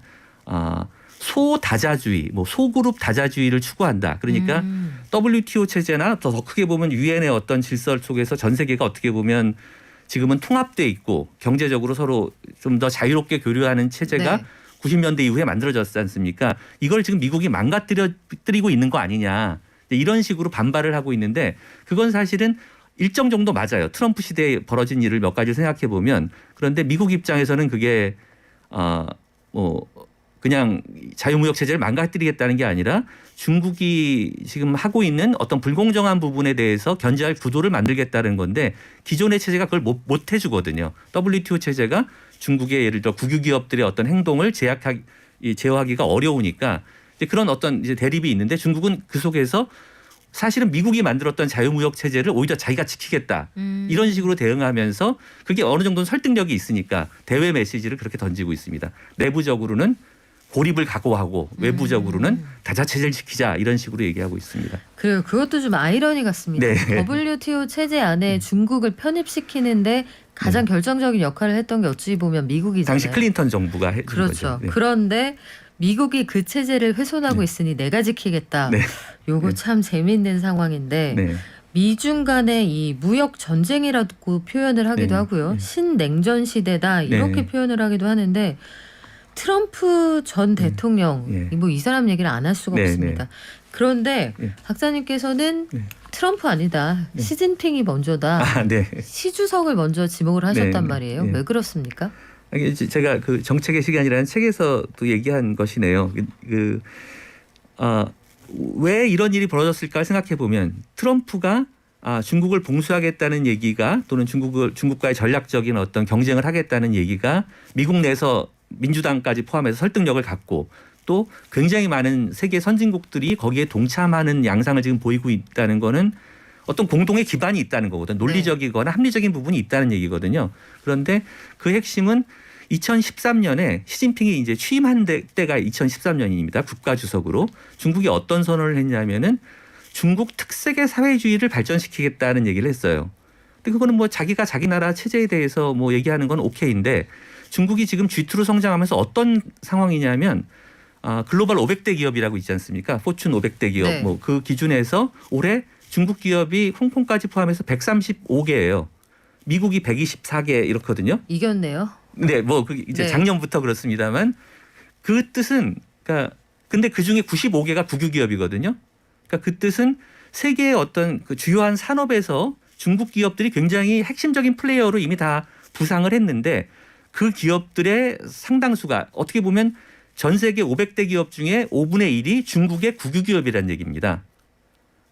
소다자주의, 뭐 소그룹 다자주의를 추구한다. 그러니까 WTO 체제나 더 크게 보면 유엔의 어떤 질서 속에서 전 세계가 어떻게 보면 지금은 통합돼 있고 경제적으로 서로 좀 더 자유롭게 교류하는 체제가 네. 90년대 이후에 만들어졌지 않습니까? 이걸 지금 미국이 망가뜨리고 있는 거 아니냐. 이런 식으로 반발을 하고 있는데 그건 사실은 일정 정도 맞아요. 트럼프 시대에 벌어진 일을 몇 가지 생각해 보면 그런데 미국 입장에서는 그게 뭐 그냥 자유무역 체제를 망가뜨리겠다는 게 아니라 중국이 지금 하고 있는 어떤 불공정한 부분에 대해서 견제할 구도를 만들겠다는 건데 기존의 체제가 그걸 못 해주거든요. WTO 체제가 중국의 예를 들어 국유 기업들의 어떤 행동을 제어하기가 어려우니까 이제 그런 어떤 이제 대립이 있는데 중국은 그 속에서 사실은 미국이 만들었던 자유무역 체제를 오히려 자기가 지키겠다. 이런 식으로 대응하면서 그게 어느 정도는 설득력이 있으니까 대외 메시지를 그렇게 던지고 있습니다. 내부적으로는 고립을 각오하고 외부적으로는 다자체제를 지키자 이런 식으로 얘기하고 있습니다. 그래요. 그것도 좀 아이러니 같습니다. 네. WTO 체제 안에 중국을 편입시키는데 가장 결정적인 역할을 했던 게 어찌 보면 미국이잖아요. 당시 클린턴 정부가 해준 그렇죠. 거죠. 네. 그런데 미국이 그 체제를 훼손하고 있으니 내가 지키겠다. 네. 요거 네. 참 재미있는 상황인데 네. 미중 간의 이 무역 전쟁이라고 표현을 하기도 네. 하고요. 네. 신냉전 시대다 이렇게 네. 표현을 하기도 하는데 트럼프 전 대통령 네. 뭐 이 사람 얘기를 안 할 수가 네. 없습니다. 그런데 네. 박사님께서는 네. 트럼프 아니다. 네. 시진핑이 먼저다. 네. 시 주석을 먼저 지목을 하셨단 네. 말이에요. 네. 왜 그렇습니까? 제가 그 정책의 시간이라는 책에서도 얘기한 것이네요. 왜 이런 일이 벌어졌을까 생각해 보면 트럼프가 중국을 봉쇄하겠다는 얘기가 또는 중국과의 전략적인 어떤 경쟁을 하겠다는 얘기가 미국 내에서 민주당까지 포함해서 설득력을 갖고 또 굉장히 많은 세계 선진국들이 거기에 동참하는 양상을 지금 보이고 있다는 거는 어떤 공동의 기반이 있다는 거거든요. 논리적이거나 합리적인 부분이 있다는 얘기거든요. 그런데 그 핵심은 2013년에 시진핑이 이제 취임한 때가 2013년입니다. 국가주석으로 중국이 어떤 선언을 했냐면은 중국 특색의 사회주의를 발전시키겠다는 얘기를 했어요. 근데 그거는 뭐 자기가 자기 나라 체제에 대해서 뭐 얘기하는 건 오케이인데 중국이 지금 G2로 성장하면서 어떤 상황이냐면 글로벌 500대 기업이라고 있지 않습니까? 포춘 500대 기업 네. 뭐 그 기준에서 올해 중국 기업이 홍콩까지 포함해서 135개예요. 미국이 124개 이렇거든요. 이겼네요. 네, 뭐 그 이제 네. 작년부터 그렇습니다만 그 뜻은 그러니까 근데 그 중에 95개가 국유 기업이거든요. 그러니까 그 뜻은 세계의 어떤 그 주요한 산업에서 중국 기업들이 굉장히 핵심적인 플레이어로 이미 다 부상을 했는데 그 기업들의 상당수가 어떻게 보면 전 세계 500대 기업 중에 5분의 1이 중국의 국유 기업이라는 얘기입니다.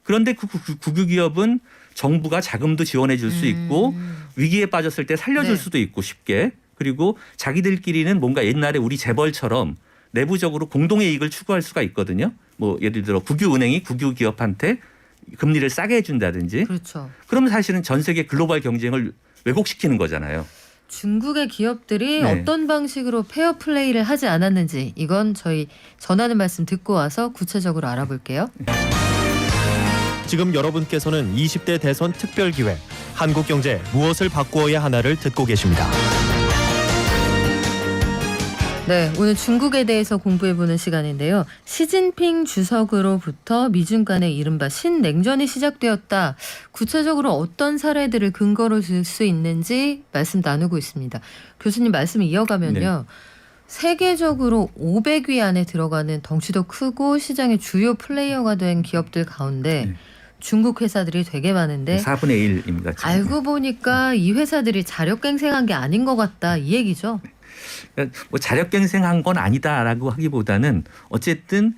그런데 그 국유 기업은 정부가 자금도 지원해 줄 수 있고 위기에 빠졌을 때 살려줄 네. 수도 있고 쉽게 그리고 자기들끼리는 뭔가 옛날에 우리 재벌처럼 내부적으로 공동의 이익을 추구할 수가 있거든요. 뭐 예를 들어 국유은행이 국유 기업한테 금리를 싸게 해준다든지 그렇죠. 그러면 사실은 전 세계 글로벌 경쟁을 왜곡시키는 거잖아요. 중국의 기업들이 네. 어떤 방식으로 페어 플레이를 하지 않았는지 이건 저희 전하는 말씀 듣고 와서 구체적으로 알아볼게요. 지금 여러분께서는 20대 대선 특별기획 한국경제 무엇을 바꾸어야 하나를 듣고 계십니다. 네, 오늘 중국에 대해서 공부해보는 시간인데요. 시진핑 주석으로부터 미중 간의 이른바 신냉전이 시작되었다. 구체적으로 어떤 사례들을 근거로 들 수 있는지 말씀 나누고 있습니다. 교수님 말씀 이어가면요. 세계적으로 500위 안에 들어가는 덩치도 크고 시장의 주요 플레이어가 된 기업들 가운데 중국 회사들이 되게 많은데 4분의 1입니다. 알고 보니까 이 회사들이 자력갱생한 게 아닌 것 같다 이 얘기죠. 그러니까 뭐 자력갱생한 건 아니다라고 하기보다는 어쨌든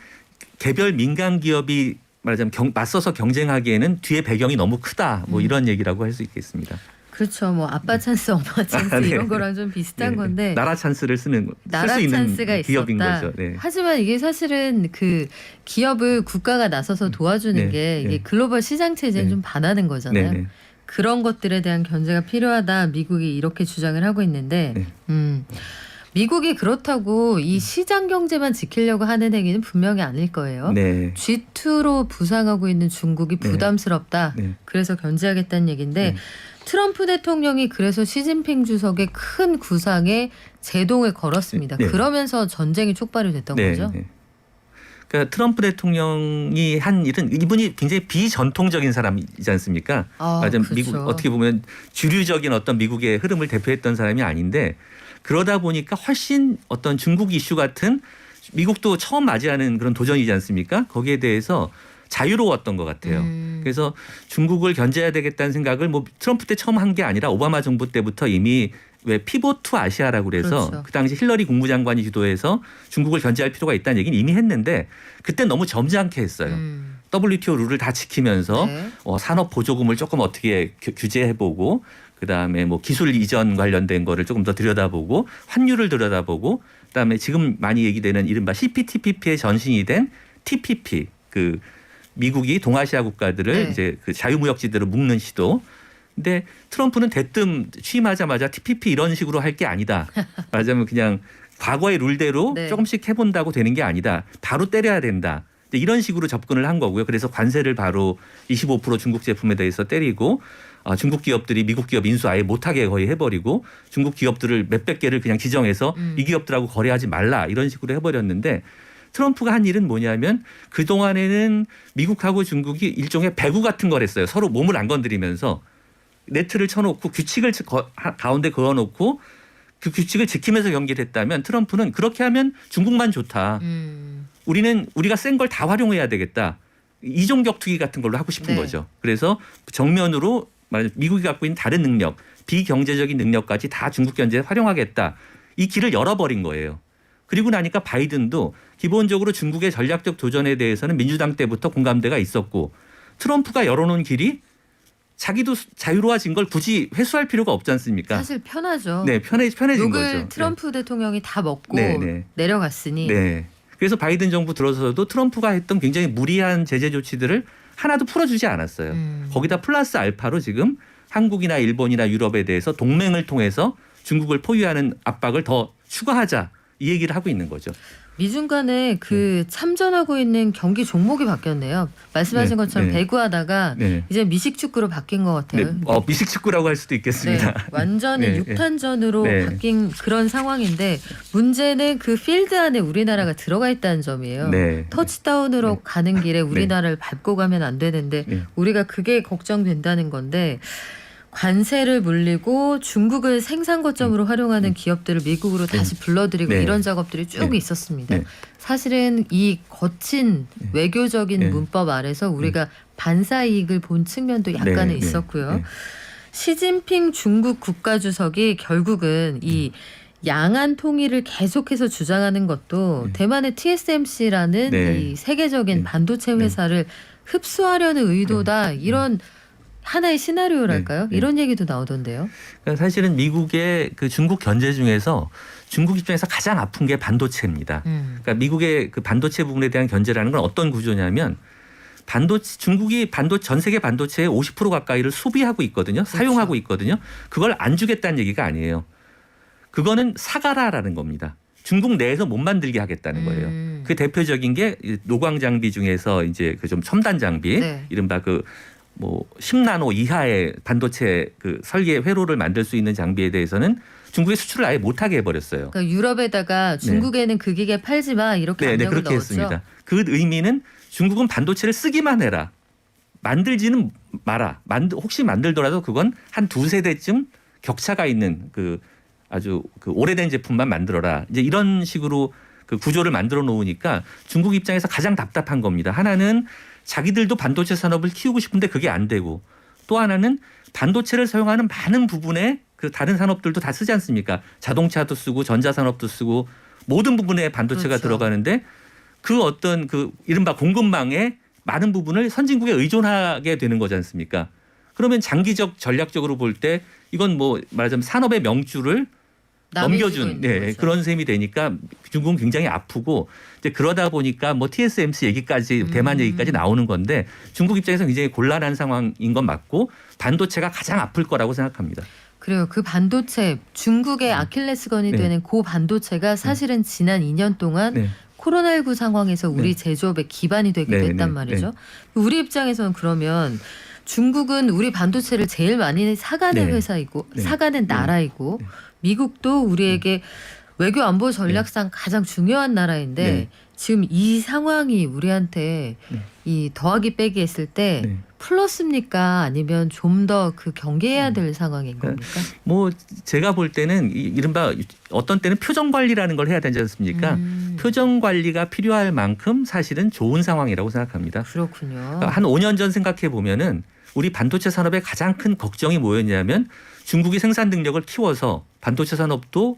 개별 민간 기업이 말하자면 맞서서 경쟁하기에는 뒤에 배경이 너무 크다. 뭐 이런 얘기라고 할 수 있겠습니다. 그렇죠. 뭐 아빠 찬스, 엄마 찬스 네. 이런 거랑 좀 비슷한 네. 건데 나라 찬스를 쓸 나라 수 있는 찬스가 기업인 있었다. 거죠. 네. 하지만 이게 사실은 그 기업을 국가가 나서서 도와주는 네. 게 이게 네. 글로벌 시장 체제에 네. 좀 반하는 거잖아요. 네. 네. 그런 것들에 대한 견제가 필요하다. 미국이 이렇게 주장을 하고 있는데 네. 미국이 그렇다고 이 시장 경제만 지키려고 하는 행위는 분명히 아닐 거예요. 네. G2로 부상하고 있는 중국이 네. 부담스럽다. 네. 그래서 견제하겠다는 얘기인데 네. 트럼프 대통령이 그래서 시진핑 주석의 큰 구상에 제동을 걸었습니다. 네. 그러면서 전쟁이 촉발이 됐던 거죠. 네. 그러니까 트럼프 대통령이 한 일은 이분이 굉장히 비전통적인 사람이지 않습니까? 맞아, 그렇죠. 미국 어떻게 보면 주류적인 어떤 미국의 흐름을 대표했던 사람이 아닌데 그러다 보니까 훨씬 어떤 중국 이슈 같은 미국도 처음 맞이하는 그런 도전이지 않습니까? 거기에 대해서 자유로웠던 것 같아요. 그래서 중국을 견제해야 되겠다는 생각을 뭐 트럼프 때 처음 한 게 아니라 오바마 정부 때부터 이미 왜 피봇 투 아시아라고 그래서 그렇죠. 그 당시 힐러리 국무장관이 주도해서 중국을 견제할 필요가 있다는 얘기는 이미 했는데 그때 너무 점잖게 했어요. WTO 룰을 다 지키면서 네. 산업 보조금을 조금 어떻게 규제해보고 그다음에 뭐 기술 이전 관련된 거를 조금 더 들여다보고 환율을 들여다보고 그다음에 지금 많이 얘기되는 이른바 CPTPP의 전신이 된 TPP 그 미국이 동아시아 국가들을 네. 이제 그 자유무역지대로 묶는 시도. 근데 트럼프는 대뜸 취임하자마자 TPP 이런 식으로 할 게 아니다. 말하자면 그냥 과거의 룰대로 네. 조금씩 해본다고 되는 게 아니다. 바로 때려야 된다. 이런 식으로 접근을 한 거고요. 그래서 관세를 바로 25% 중국 제품에 대해서 때리고 중국 기업들이 미국 기업 인수 아예 못하게 거의 해버리고 중국 기업들을 몇백 개를 그냥 지정해서 이 기업들하고 거래하지 말라 이런 식으로 해버렸는데 트럼프가 한 일은 뭐냐면 그동안에는 미국하고 중국이 일종의 배구 같은 걸 했어요. 서로 몸을 안 건드리면서 네트를 쳐놓고 규칙을 가운데 그어놓고 그 규칙을 지키면서 경기를 했다면 트럼프는 그렇게 하면 중국만 좋다. 우리가 센 걸 다 활용해야 되겠다. 이종 격투기 같은 걸로 하고 싶은 네. 거죠. 그래서 정면으로 미국이 갖고 있는 다른 능력, 비경제적인 능력까지 다 중국 견제에 활용하겠다. 이 길을 열어버린 거예요. 그리고 나니까 바이든도 기본적으로 중국의 전략적 도전에 대해서는 민주당 때부터 공감대가 있었고 트럼프가 열어놓은 길이 자기도 자유로워진 걸 굳이 회수할 필요가 없지 않습니까? 사실 편하죠. 네, 편해진 욕을 거죠. 트럼프 대통령이 다 먹고 네. 내려갔으니 네. 그래서 바이든 정부 들어서도 트럼프가 했던 굉장히 무리한 제재 조치들을 하나도 풀어주지 않았어요. 거기다 플러스 알파로 지금 한국이나 일본이나 유럽에 대해서 동맹을 통해서 중국을 포위하는 압박을 더 추가하자 이 얘기를 하고 있는 거죠. 미중 간에 그 참전하고 있는 경기 종목이 바뀌었네요. 말씀하신 네, 것처럼 네. 배구하다가 네. 이제 미식축구로 바뀐 것 같아요. 네. 미식축구라고 할 수도 있겠습니다. 네, 완전히 네, 육탄전으로 네. 바뀐 그런 상황인데 문제는 그 필드 안에 우리나라가 들어가 있다는 점이에요. 네. 터치다운으로 네. 가는 길에 우리나라를 밟고 가면 안 되는데 네. 우리가 그게 걱정된다는 건데 관세를 물리고 중국을 생산 거점으로 활용하는 기업들을 미국으로 다시 불러들이고 네. 이런 작업들이 쭉 네. 있었습니다. 네. 사실은 이 거친 외교적인 네. 문법 아래서 우리가 반사 이익을 본 측면도 약간은 네. 있었고요. 네. 시진핑 중국 국가주석이 결국은 이 양안 통일을 계속해서 주장하는 것도 대만의 TSMC라는 네. 이 세계적인 반도체 회사를 흡수하려는 의도다 이런 하나의 시나리오랄까요? 네. 이런 얘기도 나오던데요. 그러니까 사실은 미국의 그 중국 견제 중에서 중국 입장에서 가장 아픈 게 반도체입니다. 그러니까 미국의 그 반도체 부분에 대한 견제라는 건 어떤 구조냐면 중국이 전 세계 반도체의 50% 가까이를 소비하고 있거든요. 그렇죠. 사용하고 있거든요. 그걸 안 주겠다는 얘기가 아니에요. 그거는 사가라라는 겁니다. 중국 내에서 못 만들게 하겠다는 거예요. 그 대표적인 게 노광 장비 중에서 이제 그 좀 첨단 장비, 네. 이른바 그 뭐 10나노 이하의 반도체 그 설계 회로를 만들 수 있는 장비에 대해서는 중국의 수출을 아예 못하게 해버렸어요. 그러니까 유럽에다가 중국에는 그 기계 팔지 마 이렇게 네, 압력을 그렇게 넣었죠. 했습니다. 그 의미는 중국은 반도체를 쓰기만 해라. 만들지는 마라. 혹시 만들더라도 그건 한 두세 대쯤 격차가 있는 그 아주 그 오래된 제품만 만들어라. 이제 이런 식으로 그 구조를 만들어 놓으니까 중국 입장에서 가장 답답한 겁니다. 하나는 자기들도 반도체 산업을 키우고 싶은데 그게 안 되고 또 하나는 반도체를 사용하는 많은 부분에 그 다른 산업들도 다 쓰지 않습니까? 자동차도 쓰고 전자산업도 쓰고 모든 부분에 반도체가 그렇죠. 들어가는데 그 어떤 그 이른바 공급망의 많은 부분을 선진국에 의존하게 되는 거지 않습니까? 그러면 장기적 전략적으로 볼 때 이건 뭐 말하자면 산업의 명줄을 넘겨준 그런 셈이 되니까 중국은 굉장히 아프고 이제 그러다 보니까 뭐 TSMC 얘기까지 대만 얘기까지 나오는 건데 중국 입장에서 굉장히 곤란한 상황인 건 맞고 반도체가 가장 아플 거라고 생각합니다. 그래요. 그 반도체 중국의 아킬레스건이 되는 그 반도체가 사실은 지난 2년 동안 코로나19 상황에서 우리 제조업의 기반이 되기도 했단 말이죠. 우리 입장에서는 그러면 중국은 우리 반도체를 제일 많이 사가는 회사이고 사가는 나라이고 미국도 우리에게 외교 안보 전략상 가장 중요한 나라인데 지금 이 상황이 우리한테 이 더하기 빼기 했을 때 플러스입니까? 아니면 좀 더 그 경계해야 될 상황인 겁니까? 뭐 제가 볼 때는 이른바 어떤 때는 표정 관리라는 걸 해야 되지 않습니까? 표정 관리가 필요할 만큼 사실은 좋은 상황이라고 생각합니다. 그렇군요. 그러니까 한 5년 전 생각해 보면은 우리 반도체 산업의 가장 큰 걱정이 뭐였냐면 중국이 생산 능력을 키워서 반도체 산업도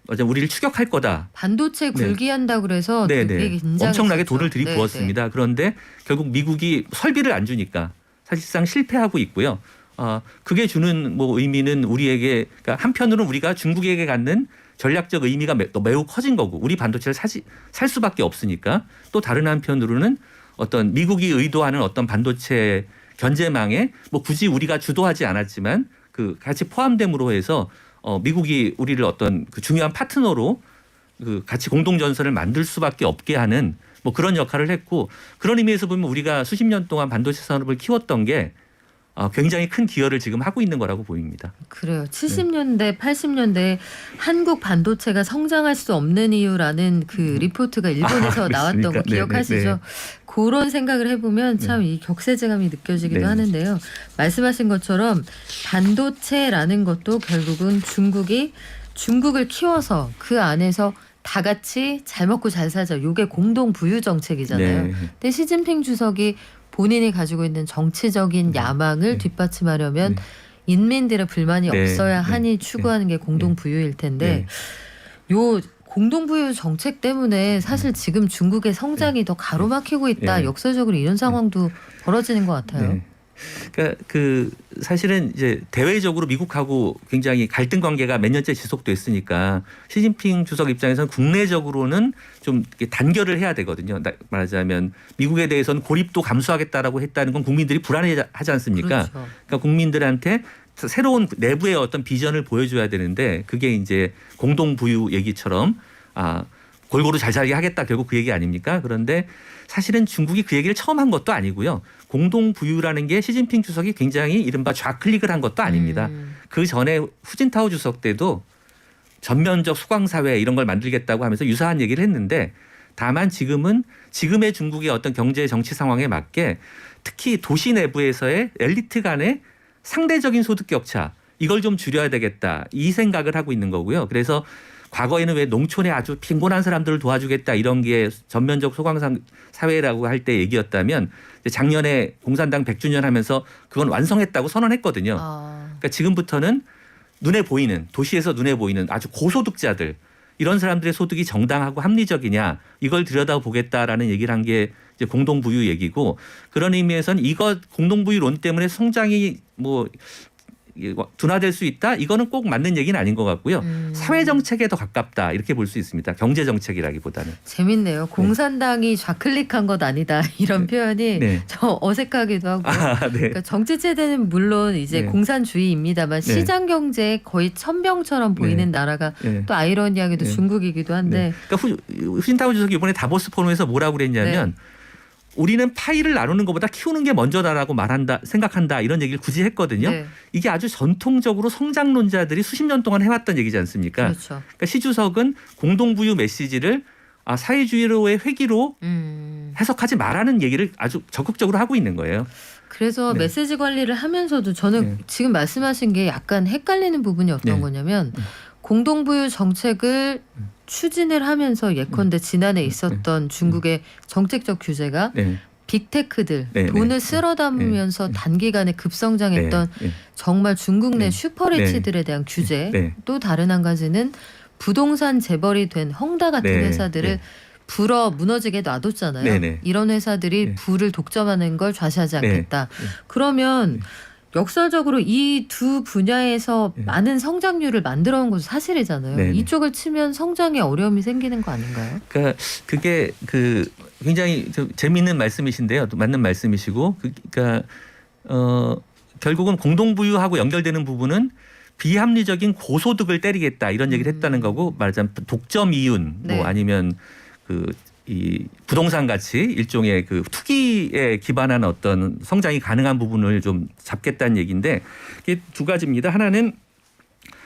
우리를 추격할 거다. 반도체 굴기한다고 그래서 되게 긴장했었죠. 엄청나게 돈을 들이부었습니다. 그런데 결국 미국이 설비를 안 주니까 사실상 실패하고 있고요. 그게 주는 뭐 의미는 우리에게 그러니까 한편으로는 우리가 중국에게 갖는 전략적 의미가 매우 커진 거고 우리 반도체를 살 수밖에 없으니까 또 다른 한편으로는 어떤 미국이 의도하는 어떤 반도체 견제망에 뭐 굳이 우리가 주도하지 않았지만 그 같이 포함됨으로 해서 미국이 우리를 어떤 그 중요한 파트너로 그 같이 공동 전선을 만들 수밖에 없게 하는 뭐 그런 역할을 했고 그런 의미에서 보면 우리가 수십 년 동안 반도체 산업을 키웠던 게 굉장히 큰 기여를 지금 하고 있는 거라고 보입니다. 그래요. 70년대, 80년대 한국 반도체가 성장할 수 없는 이유라는 그 리포트가 일본에서 나왔던 거 기억하시죠? 그런 생각을 해보면 참 이 격세지감이 느껴지기도 하는데요. 말씀하신 것처럼 반도체라는 것도 결국은 중국을 키워서 그 안에서 다 같이 잘 먹고 잘 살자. 이게 공동 부유 정책이잖아요. 근데 시진핑 주석이 본인이 가지고 있는 정치적인 야망을 뒷받침하려면 인민들의 불만이 없어야 하니 추구하는 게 공동 부유일 텐데 요 공동 부유 정책 때문에 사실 지금 중국의 성장이 더 가로막히고 있다. 역사적으로 이런 상황도 벌어지는 것 같아요. 그러니까 그 사실은 이제 대외적으로 미국하고 굉장히 갈등 관계가 몇 년째 지속됐으니까 시진핑 주석 입장에서는 국내적으로는 좀 단결을 해야 되거든요. 말하자면 미국에 대해서는 고립도 감수하겠다라고 했다는 건 국민들이 불안해하지 않습니까? 그렇죠. 그러니까 국민들한테 새로운 내부의 어떤 비전을 보여줘야 되는데 그게 이제 공동 부유 얘기처럼 골고루 잘 살게 하겠다 결국 그 얘기 아닙니까? 그런데 사실은 중국이 그 얘기를 처음 한 것도 아니고요. 공동 부유라는 게 시진핑 주석이 굉장히 이른바 좌클릭을 한 것도 아닙니다. 그 전에 후진타오 주석 때도 전면적 수광사회 이런 걸 만들겠다고 하면서 유사한 얘기를 했는데 다만 지금은 지금의 중국의 어떤 경제 정치 상황에 맞게 특히 도시 내부에서의 엘리트 간의 상대적인 소득 격차 이걸 좀 줄여야 되겠다 이 생각을 하고 있는 거고요. 그래서 과거에는 왜 농촌에 아주 빈곤한 사람들을 도와주겠다 이런 게 전면적 소광사회라고 할 때 얘기였다면 작년에 공산당 100주년 하면서 그건 완성했다고 선언했거든요. 그러니까 지금부터는 눈에 보이는 도시에서 눈에 보이는 아주 고소득자들 이런 사람들의 소득이 정당하고 합리적이냐 이걸 들여다보겠다라는 얘기를 한 게 이제 공동부유 얘기고 그런 의미에서는 이거 공동부유론 때문에 성장이 뭐 둔화될 수 있다. 이거는 꼭 맞는 얘기는 아닌 것 같고요. 사회 정책에 더 가깝다 이렇게 볼 수 있습니다. 경제 정책이라기보다는. 재밌네요. 공산당이 좌클릭한 것 아니다 이런 표현이 좀 어색하기도 하고. 그러니까 정치 체제는 물론 이제 공산주의입니다만 시장 경제에 거의 천병처럼 보이는 나라가 또 아이러니하게도 중국이기도 한데. 그러니까 후진타오 주석이 이번에 다보스 포럼에서 뭐라고 그랬냐면. 우리는 파이를 나누는 것보다 키우는 게 먼저다라고 생각한다 이런 얘기를 굳이 했거든요. 이게 아주 전통적으로 성장론자들이 수십 년 동안 해왔던 얘기지 않습니까? 그렇죠. 그러니까 시 주석은 공동부유 메시지를 사회주의로의 회기로 해석하지 말라는 얘기를 아주 적극적으로 하고 있는 거예요. 그래서 메시지 관리를 하면서도 저는 지금 말씀하신 게 약간 헷갈리는 부분이 어떤 거냐면 공동부유 정책을 추진을 하면서 예컨대 지난해 있었던 중국의 정책적 규제가 빅테크들 돈을 쓸어 담으면서 단기간에 급성장했던 정말 중국 내 슈퍼리치들에 대한 규제 또 다른 한 가지는 부동산 재벌이 된 헝다 같은 회사들을 불어 무너지게 놔뒀잖아요. 네네. 이런 회사들이 네. 불을 독점하는 걸 좌시하지 네. 않겠다. 그러면 역설적으로 이 두 분야에서 네. 많은 성장률을 만들어온 것도 사실이잖아요. 네네. 이쪽을 치면 성장에 어려움이 생기는 거 아닌가요? 그러니까 그게 굉장히 좀 재미있는 말씀이신데요. 또 맞는 말씀이시고, 그러니까 결국은 공동부유하고 연결되는 부분은 비합리적인 고소득을 때리겠다 이런 얘기를 했다는 거고, 말하자면 독점 이윤 네. 뭐 아니면 이 부동산 같이 일종의 투기에 기반한 어떤 성장이 가능한 부분을 좀 잡겠다는 얘기인데, 이게 두 가지입니다. 하나는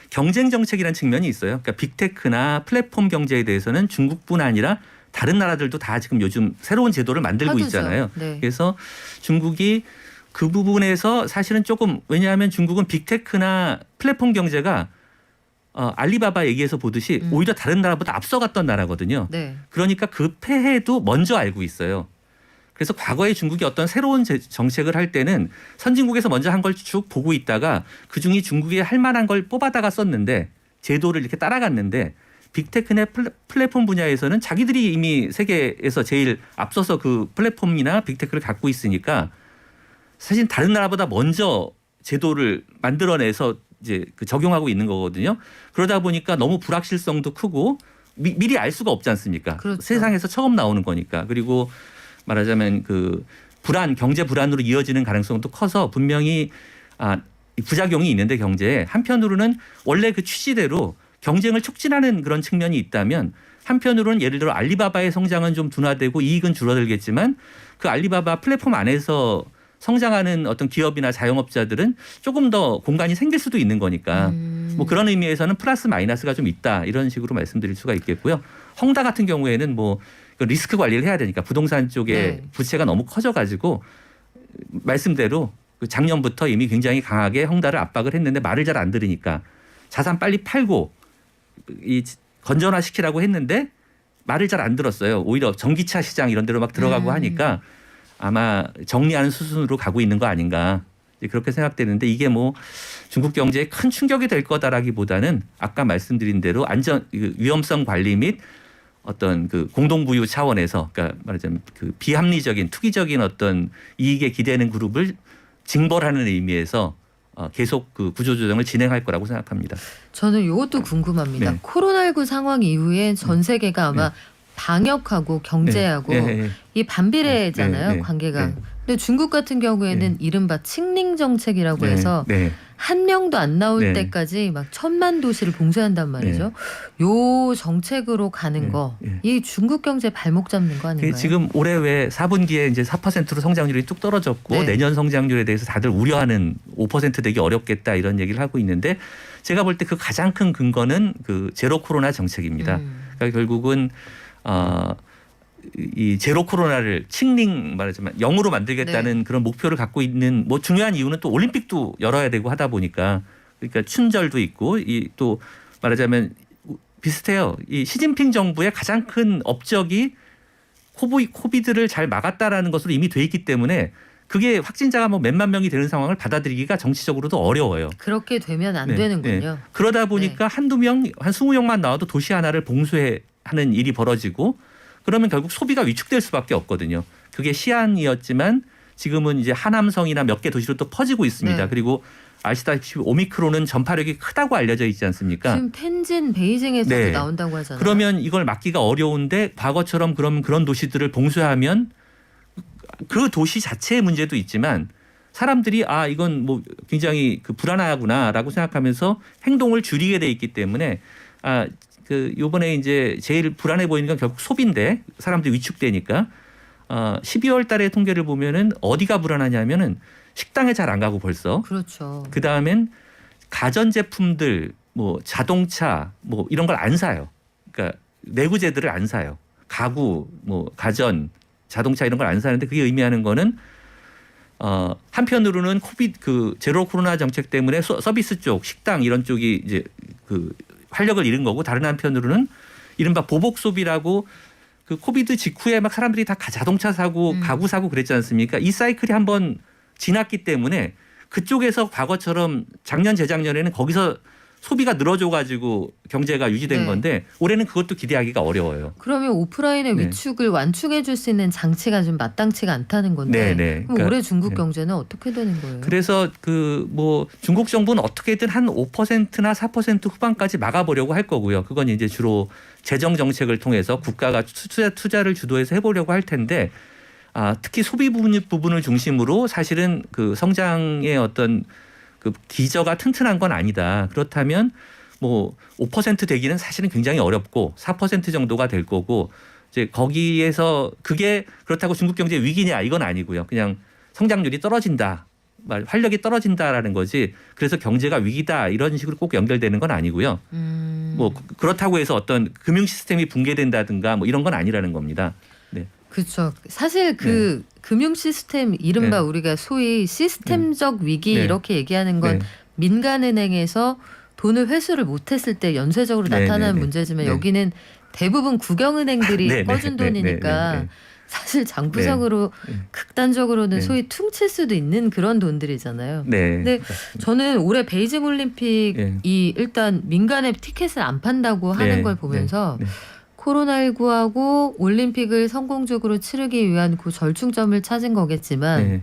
경쟁 정책이라는 측면이 있어요. 그러니까 빅테크나 플랫폼 경제에 대해서는 중국뿐 아니라 다른 나라들도 다 지금 요즘 새로운 제도를 만들고 하도죠. 있잖아요. 네. 그래서 중국이 그 부분에서 사실은 조금, 왜냐하면 중국은 빅테크나 플랫폼 경제가 알리바바 얘기에서 보듯이 오히려 다른 나라보다 앞서갔던 나라거든요. 네. 그러니까 그 폐해도 먼저 알고 있어요. 그래서 과거에 중국이 어떤 새로운 정책을 할 때는 선진국에서 먼저 한 걸 쭉 보고 있다가 그중에 중국이 할 만한 걸 뽑아다가 썼는데, 제도를 이렇게 따라갔는데, 빅테크나 플랫폼 분야에서는 자기들이 이미 세계에서 제일 앞서서 그 플랫폼이나 빅테크를 갖고 있으니까 사실 다른 나라보다 먼저 제도를 만들어내서 이제 적용하고 있는 거거든요. 그러다 보니까 너무 불확실성도 크고 미리 알 수가 없지 않습니까? 그렇죠. 세상에서 처음 나오는 거니까. 그리고 말하자면 경제 불안으로 이어지는 가능성도 커서 분명히 부작용이 있는데, 경제에 한편으로는 원래 그 취지대로 경쟁을 촉진하는 그런 측면이 있다면, 한편으로는 예를 들어 알리바바의 성장은 좀 둔화되고 이익은 줄어들겠지만 그 알리바바 플랫폼 안에서 성장하는 어떤 기업이나 자영업자들은 조금 더 공간이 생길 수도 있는 거니까 뭐 그런 의미에서는 플러스 마이너스가 좀 있다, 이런 식으로 말씀드릴 수가 있겠고요. 헝다 같은 경우에는 뭐 리스크 관리를 해야 되니까 부동산 쪽에 네. 부채가 너무 커져가지고 말씀대로 작년부터 이미 굉장히 강하게 헝다를 압박을 했는데 말을 잘 안 들으니까 자산 빨리 팔고 건전화시키라고 했는데 말을 잘 안 들었어요. 오히려 전기차 시장 이런 데로 막 들어가고 하니까 아마 정리하는 수순으로 가고 있는 거 아닌가, 그렇게 생각되는데, 이게 뭐 중국 경제에 큰 충격이 될 거다라기보다는 아까 말씀드린 대로 위험성 관리 및 어떤 공동부유 차원에서, 그러니까 말하자면 비합리적인 투기적인 어떤 이익에 기대는 그룹을 징벌하는 의미에서 계속 구조조정을 진행할 거라고 생각합니다. 저는 이것도 궁금합니다. 네. 코로나19 상황 이후에 전 세계가 아마 방역하고 경제하고 이 반비례잖아요. 네, 네, 관계가. 네. 근데 중국 같은 경우에는 이른바 칭링 정책이라고 해서 한 명도 안 나올 때까지 막 1000만 도시를 봉쇄한단 말이죠. 요 정책으로 가는 거, 이 중국 경제 발목 잡는 거 아닌가요? 지금 올해 왜 4분기에 이제 4%로 성장률이 뚝 떨어졌고 내년 성장률에 대해서 다들 우려하는 5% 되기 어렵겠다, 이런 얘기를 하고 있는데, 제가 볼 때 그 가장 큰 근거는 제로 코로나 정책입니다. 그러니까 결국은 이 제로 코로나를 칭링, 말하자면 0으로 만들겠다는 그런 목표를 갖고 있는 뭐 중요한 이유는 또 올림픽도 열어야 되고 하다 보니까, 그러니까 춘절도 있고, 또 말하자면 비슷해요. 이 시진핑 정부의 가장 큰 업적이 코비드를 잘 막았다라는 것으로 이미 돼 있기 때문에 그게 확진자가 뭐 몇만 명이 되는 상황을 받아들이기가 정치적으로도 어려워요. 그렇게 되면 안 되는군요. 그러다 보니까 한두 명, 한 20명만 나와도 도시 하나를 봉쇄하는 일이 벌어지고, 그러면 결국 소비가 위축될 수밖에 없거든요. 그게 시안이었지만 지금은 이제 하남성이나 몇 개 도시로 또 퍼지고 있습니다. 그리고 아시다시피 오미크론은 전파력이 크다고 알려져 있지 않습니까? 지금 텐진, 베이징에서도 나온다고 하잖아요. 그러면 이걸 막기가 어려운데, 과거처럼 그런 도시들을 봉쇄하면 그 도시 자체의 문제도 있지만 사람들이 이건 뭐 굉장히 불안하구나라고 생각하면서 행동을 줄이게 돼 있기 때문에 요번에 이제 제일 불안해 보이는 건 결국 소비인데, 사람들이 위축되니까 12월 달에 통계를 보면은 어디가 불안하냐면은 식당에 잘 안 가고 벌써. 그렇죠. 그 다음엔 가전제품들, 뭐 자동차, 뭐 이런 걸 안 사요. 그러니까 내구재들을 안 사요. 가구, 뭐 가전, 자동차 이런 걸 안 사는데, 그게 의미하는 거는 한편으로는 제로 코로나 정책 때문에 서비스 쪽, 식당 이런 쪽이 이제 활력을 잃은 거고, 다른 한편으로는 이른바 보복 소비라고 코비드 직후에 막 사람들이 다 자동차 사고 가구 사고 그랬지 않습니까? 이 사이클이 한번 지났기 때문에 그쪽에서 과거처럼 작년 재작년에는 거기서 소비가 늘어져가지고 경제가 유지된 네. 건데 올해는 그것도 기대하기가 어려워요. 그러면 오프라인의 네. 위축을 완축해 줄 수 있는 장치가 좀 마땅치가 않다는 건데 네, 네. 그럼 그러니까, 올해 중국 네. 경제는 어떻게 되는 거예요? 그래서 그 뭐 중국 정부는 어떻게든 한 5%나 4% 후반까지 막아보려고 할 거고요. 그건 이제 주로 재정 정책을 통해서 국가가 투자를 주도해서 해보려고 할 텐데 특히 소비 부분을 중심으로 사실은 그 성장의 어떤 그 기저가 튼튼한 건 아니다. 그렇다면 뭐 5% 되기는 사실은 굉장히 어렵고 4% 정도가 될 거고 이제 거기에서 그게 그렇다고 중국 경제 위기냐 이건 아니고요. 그냥 성장률이 떨어진다. 활력이 떨어진다라는 거지. 그래서 경제가 위기다 이런 식으로 꼭 연결되는 건 아니고요. 뭐 그렇다고 해서 어떤 금융 시스템이 붕괴된다든가 뭐 이런 건 아니라는 겁니다. 네. 그렇죠. 사실 그 금융 시스템 이른바 네. 우리가 소위 시스템적 위기 네. 이렇게 얘기하는 건 네. 민간은행에서 돈을 회수를 못했을 때 연쇄적으로 네, 나타나는 네, 네. 문제지만 네. 여기는 대부분 국영은행들이 네, 네, 꺼준 네, 돈이니까 네, 네, 네. 사실 장부상으로 네. 극단적으로는 네. 소위 퉁칠 수도 있는 그런 돈들이잖아요. 네. 근데 맞습니다. 저는 올해 베이징 올림픽이 일단 민간의 티켓을 안 판다고 하는 네, 걸 보면서 네, 네. 코로나19하고 올림픽을 성공적으로 치르기 위한 그 절충점을 찾은 거겠지만 네.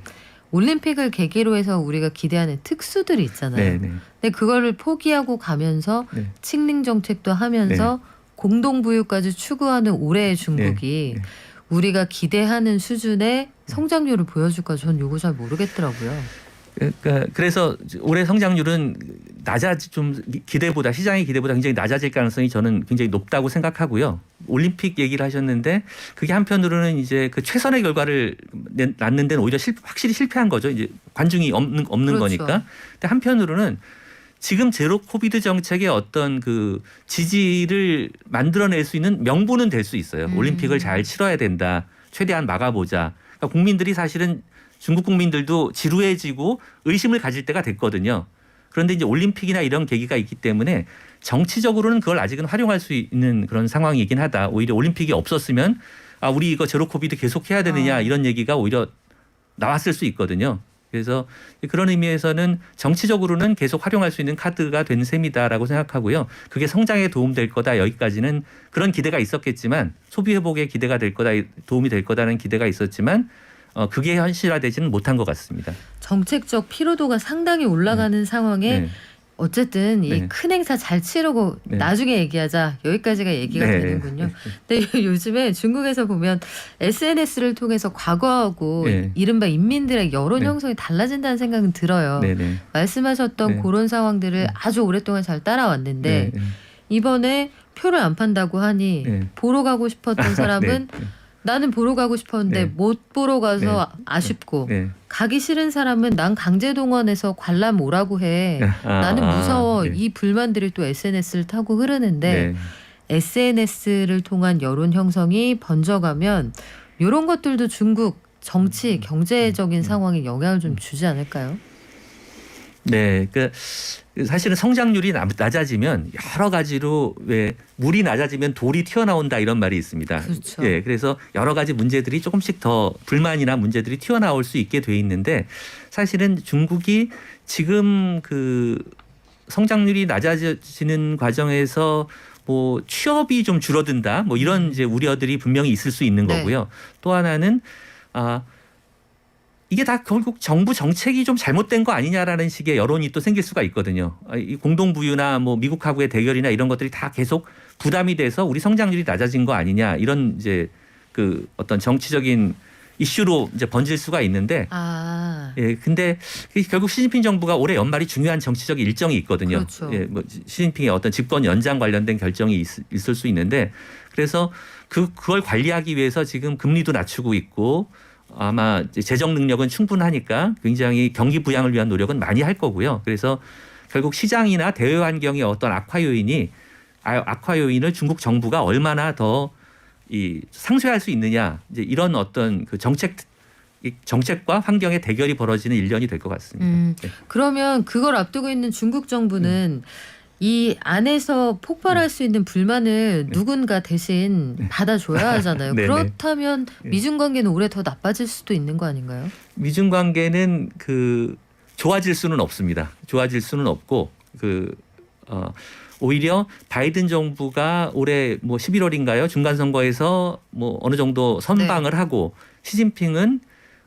올림픽을 계기로 해서 우리가 기대하는 특수들이 있잖아요. 네, 네. 근데 그거를 포기하고 가면서 네. 칙링 정책도 하면서 공동부유까지 추구하는 올해의 중국이 네. 우리가 기대하는 수준의 성장률을 보여줄까 전 요거 잘 모르겠더라고요. 그러니까 그래서 올해 성장률은 좀 기대보다 시장의 기대보다 굉장히 낮아질 가능성이 저는 굉장히 높다고 생각하고요. 올림픽 얘기를 하셨는데 그게 한편으로는 이제 그 최선의 결과를 낳는 데는 오히려 확실히 실패한 거죠. 이제 관중이 없는 그렇죠. 거니까. 근데 한편으로는 지금 제로 코비드 정책의 어떤 그 지지를 만들어낼 수 있는 명분은 될 수 있어요. 올림픽을 잘 치러야 된다. 최대한 막아보자. 그러니까 국민들이 사실은 중국 국민들도 지루해지고 의심을 가질 때가 됐거든요. 그런데 이제 올림픽이나 이런 계기가 있기 때문에 정치적으로는 그걸 아직은 활용할 수 있는 그런 상황이긴 하다. 오히려 올림픽이 없었으면 우리 이거 제로 코비드 계속 해야 되느냐 이런 얘기가 오히려 나왔을 수 있거든요. 그래서 그런 의미에서는 정치적으로는 계속 활용할 수 있는 카드가 된 셈이다라고 생각하고요. 그게 성장에 도움될 거다. 여기까지는 그런 기대가 있었겠지만 소비 회복에 기대가 될 거다. 도움이 될 거다는 기대가 있었지만 그게 현실화되지는 못한 것 같습니다. 정책적 피로도가 상당히 올라가는 상황에 네. 어쨌든 이 큰 행사 잘 치르고 네. 나중에 얘기하자 여기까지가 얘기가 네. 되는군요. 근데 요즘에 중국에서 보면 SNS를 통해서 과거하고 네. 이른바 인민들의 여론 네. 형성이 달라진다는 생각은 들어요. 네, 네. 말씀하셨던 네. 그런 상황들을 아주 오랫동안 잘 따라왔는데 네. 이번에 표를 안 판다고 하니 네. 보러 가고 싶었던 사람은 네. 나는 보러 가고 싶었는데 네. 못 보러 가서 아쉽고 네. 가기 싫은 사람은 난 강제동원해서 관람 오라고 해. 나는 무서워. 네. 이 불만들이 또 SNS를 타고 흐르는데 네. SNS를 통한 여론 형성이 번져가면 이런 것들도 중국 정치, 경제적인 상황에 영향을 좀 주지 않을까요? 네, 그 사실은 성장률이 낮아지면 여러 가지로 왜 물이 낮아지면 돌이 튀어나온다 이런 말이 있습니다. 그렇죠. 예, 그래서 여러 가지 문제들이 조금씩 더 불만이나 문제들이 튀어나올 수 있게 돼 있는데 사실은 중국이 지금 그 성장률이 낮아지는 과정에서 뭐 취업이 좀 줄어든다, 뭐 이런 이제 우려들이 분명히 있을 수 있는 네. 거고요. 또 하나는 이게 다 결국 정부 정책이 좀 잘못된 거 아니냐라는 식의 여론이 또 생길 수가 있거든요. 이 공동부유나 뭐 미국하고의 대결이나 이런 것들이 다 계속 부담이 돼서 우리 성장률이 낮아진 거 아니냐 이런 이제 그 어떤 정치적인 이슈로 이제 번질 수가 있는데, 예, 근데 결국 시진핑 정부가 올해 연말이 중요한 정치적 일정이 있거든요. 그렇죠. 예, 뭐 시진핑의 어떤 집권 연장 관련된 결정이 있을 수 있는데, 그래서 그걸 관리하기 위해서 지금 금리도 낮추고 있고. 아마 재정 능력은 충분하니까 굉장히 경기 부양을 위한 노력은 많이 할 거고요. 그래서 결국 시장이나 대외 환경의 어떤 악화 요인을 중국 정부가 얼마나 더 상쇄할 수 있느냐, 이제 이런 어떤 그 정책과 환경의 대결이 벌어지는 1년이 될 것 같습니다. 네. 그러면 그걸 앞두고 있는 중국 정부는 이 안에서 폭발할 수 있는 불만을 누군가 대신 받아줘야 하잖아요. 네네. 그렇다면 미중 관계는 올해 더 나빠질 수도 있는 거 아닌가요? 미중 관계는 좋아질 수는 없습니다. 좋아질 수는 없고 오히려 바이든 정부가 올해 뭐 11월인가요? 중간 선거에서 뭐 어느 정도 선방을 하고 시진핑은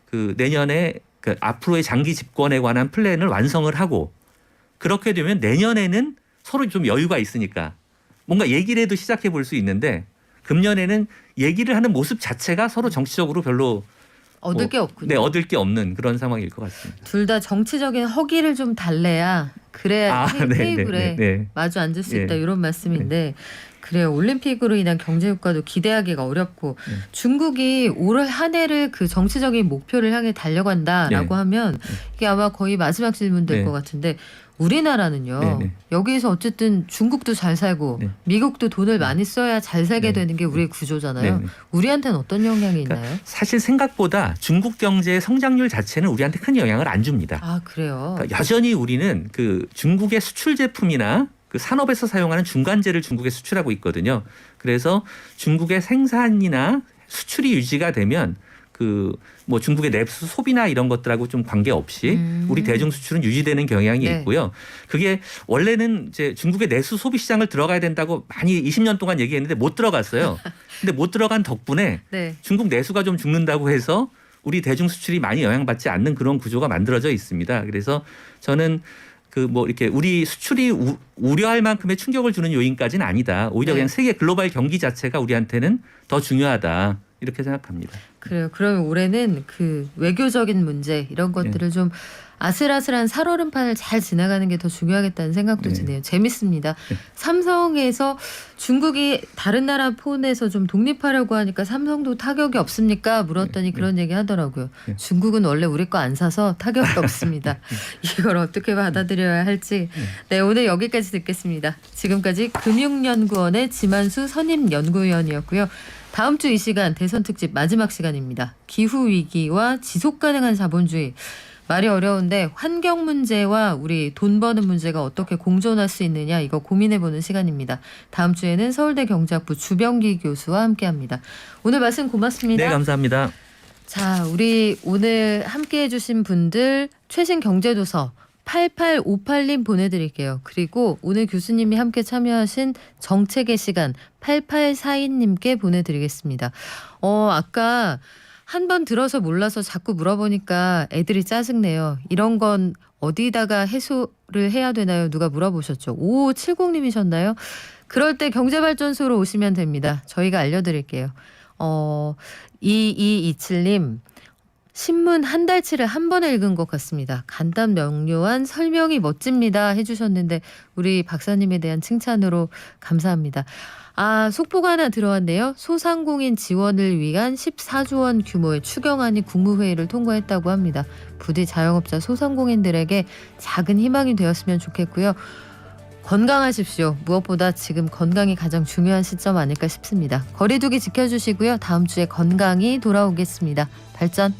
그 내년에 그 앞으로의 장기 집권에 관한 플랜을 완성을 하고 그렇게 되면 내년에는 서로 좀 여유가 있으니까 뭔가 얘기를 해도 시작해 볼 수 있는데 금년에는 얘기를 하는 모습 자체가 서로 정치적으로 별로 얻을 게 없군요. 네, 얻을 게 없는 그런 상황일 것 같습니다. 둘 다 정치적인 허기를 좀 달래야 그래야 테이블에 네. 마주 앉을 수 있다 네. 이런 말씀인데 그래요. 올림픽으로 인한 경제 효과도 기대하기가 어렵고 중국이 올 한 해를 그 정치적인 목표를 향해 달려간다라고 하면 이게 아마 거의 마지막 질문 될 것 같은데 우리나라는요. 여기에서 어쨌든 중국도 잘 살고 미국도 돈을 많이 써야 잘 살게 되는 게 우리의 구조잖아요. 우리한테는 어떤 영향이 있나요? 그러니까 사실 생각보다 중국 경제의 성장률 자체는 우리한테 큰 영향을 안 줍니다. 아 그래요? 그러니까 여전히 우리는 그 중국의 수출 제품이나 그 산업에서 사용하는 중간재를 중국에 수출하고 있거든요. 그래서 중국의 생산이나 수출이 유지가 되면 그 뭐 중국의 내수 소비나 이런 것들하고 좀 관계없이 우리 대중 수출은 유지되는 경향이 있고요. 그게 원래는 이제 중국의 내수 소비 시장을 들어가야 된다고 많이 20년 동안 얘기했는데 못 들어갔어요. 근데 못 들어간 덕분에 중국 내수가 좀 죽는다고 해서 우리 대중 수출이 많이 영향받지 않는 그런 구조가 만들어져 있습니다. 그래서 저는 그 뭐 이렇게 우리 수출이 우려할 만큼의 충격을 주는 요인까지는 아니다. 오히려 그냥 세계 글로벌 경기 자체가 우리한테는 더 중요하다. 이렇게 생각합니다. 그래요. 그러면 올해는 그 외교적인 문제 이런 것들을 좀 아슬아슬한 살얼음판을 잘 지나가는 게 더 중요하겠다는 생각도 드네요. 재밌습니다. 삼성에서 중국이 다른 나라 폰에서 좀 독립하려고 하니까 삼성도 타격이 없습니까? 물었더니 그런 얘기 하더라고요. 중국은 원래 우리 거 안 사서 타격이 없습니다. 이걸 어떻게 받아들여야 할지. 네, 오늘 여기까지 듣겠습니다. 지금까지 금융연구원의 지만수 선임연구위원이었고요. 다음 주 이 시간 대선 특집 마지막 시간입니다. 기후위기와 지속가능한 자본주의. 말이 어려운데 환경 문제와 우리 돈 버는 문제가 어떻게 공존할 수 있느냐 이거 고민해보는 시간입니다. 다음 주에는 서울대 경제학부 주병기 교수와 함께합니다. 오늘 말씀 고맙습니다. 네, 감사합니다. 자, 우리 오늘 함께해 주신 분들 최신 경제도서 8858님 보내드릴게요. 그리고 오늘 교수님이 함께 참여하신 정책의 시간 8842님께 보내드리겠습니다. 아까 한 번 들어서 몰라서 자꾸 물어보니까 애들이 짜증내요. 이런 건 어디다가 해소를 해야 되나요? 누가 물어보셨죠? 5570님이셨나요? 그럴 때 경제발전소로 오시면 됩니다. 저희가 알려드릴게요. 2227님. 신문 한 달치를 한 번에 읽은 것 같습니다. 간단 명료한 설명이 멋집니다 해주셨는데 우리 박사님에 대한 칭찬으로 감사합니다. 속보가 하나 들어왔네요. 소상공인 지원을 위한 14조 원 규모의 추경안이 국무회의를 통과했다고 합니다. 부디 자영업자 소상공인들에게 작은 희망이 되었으면 좋겠고요. 건강하십시오. 무엇보다 지금 건강이 가장 중요한 시점 아닐까 싶습니다. 거리 두기 지켜주시고요. 다음 주에 건강히 돌아오겠습니다. 발전.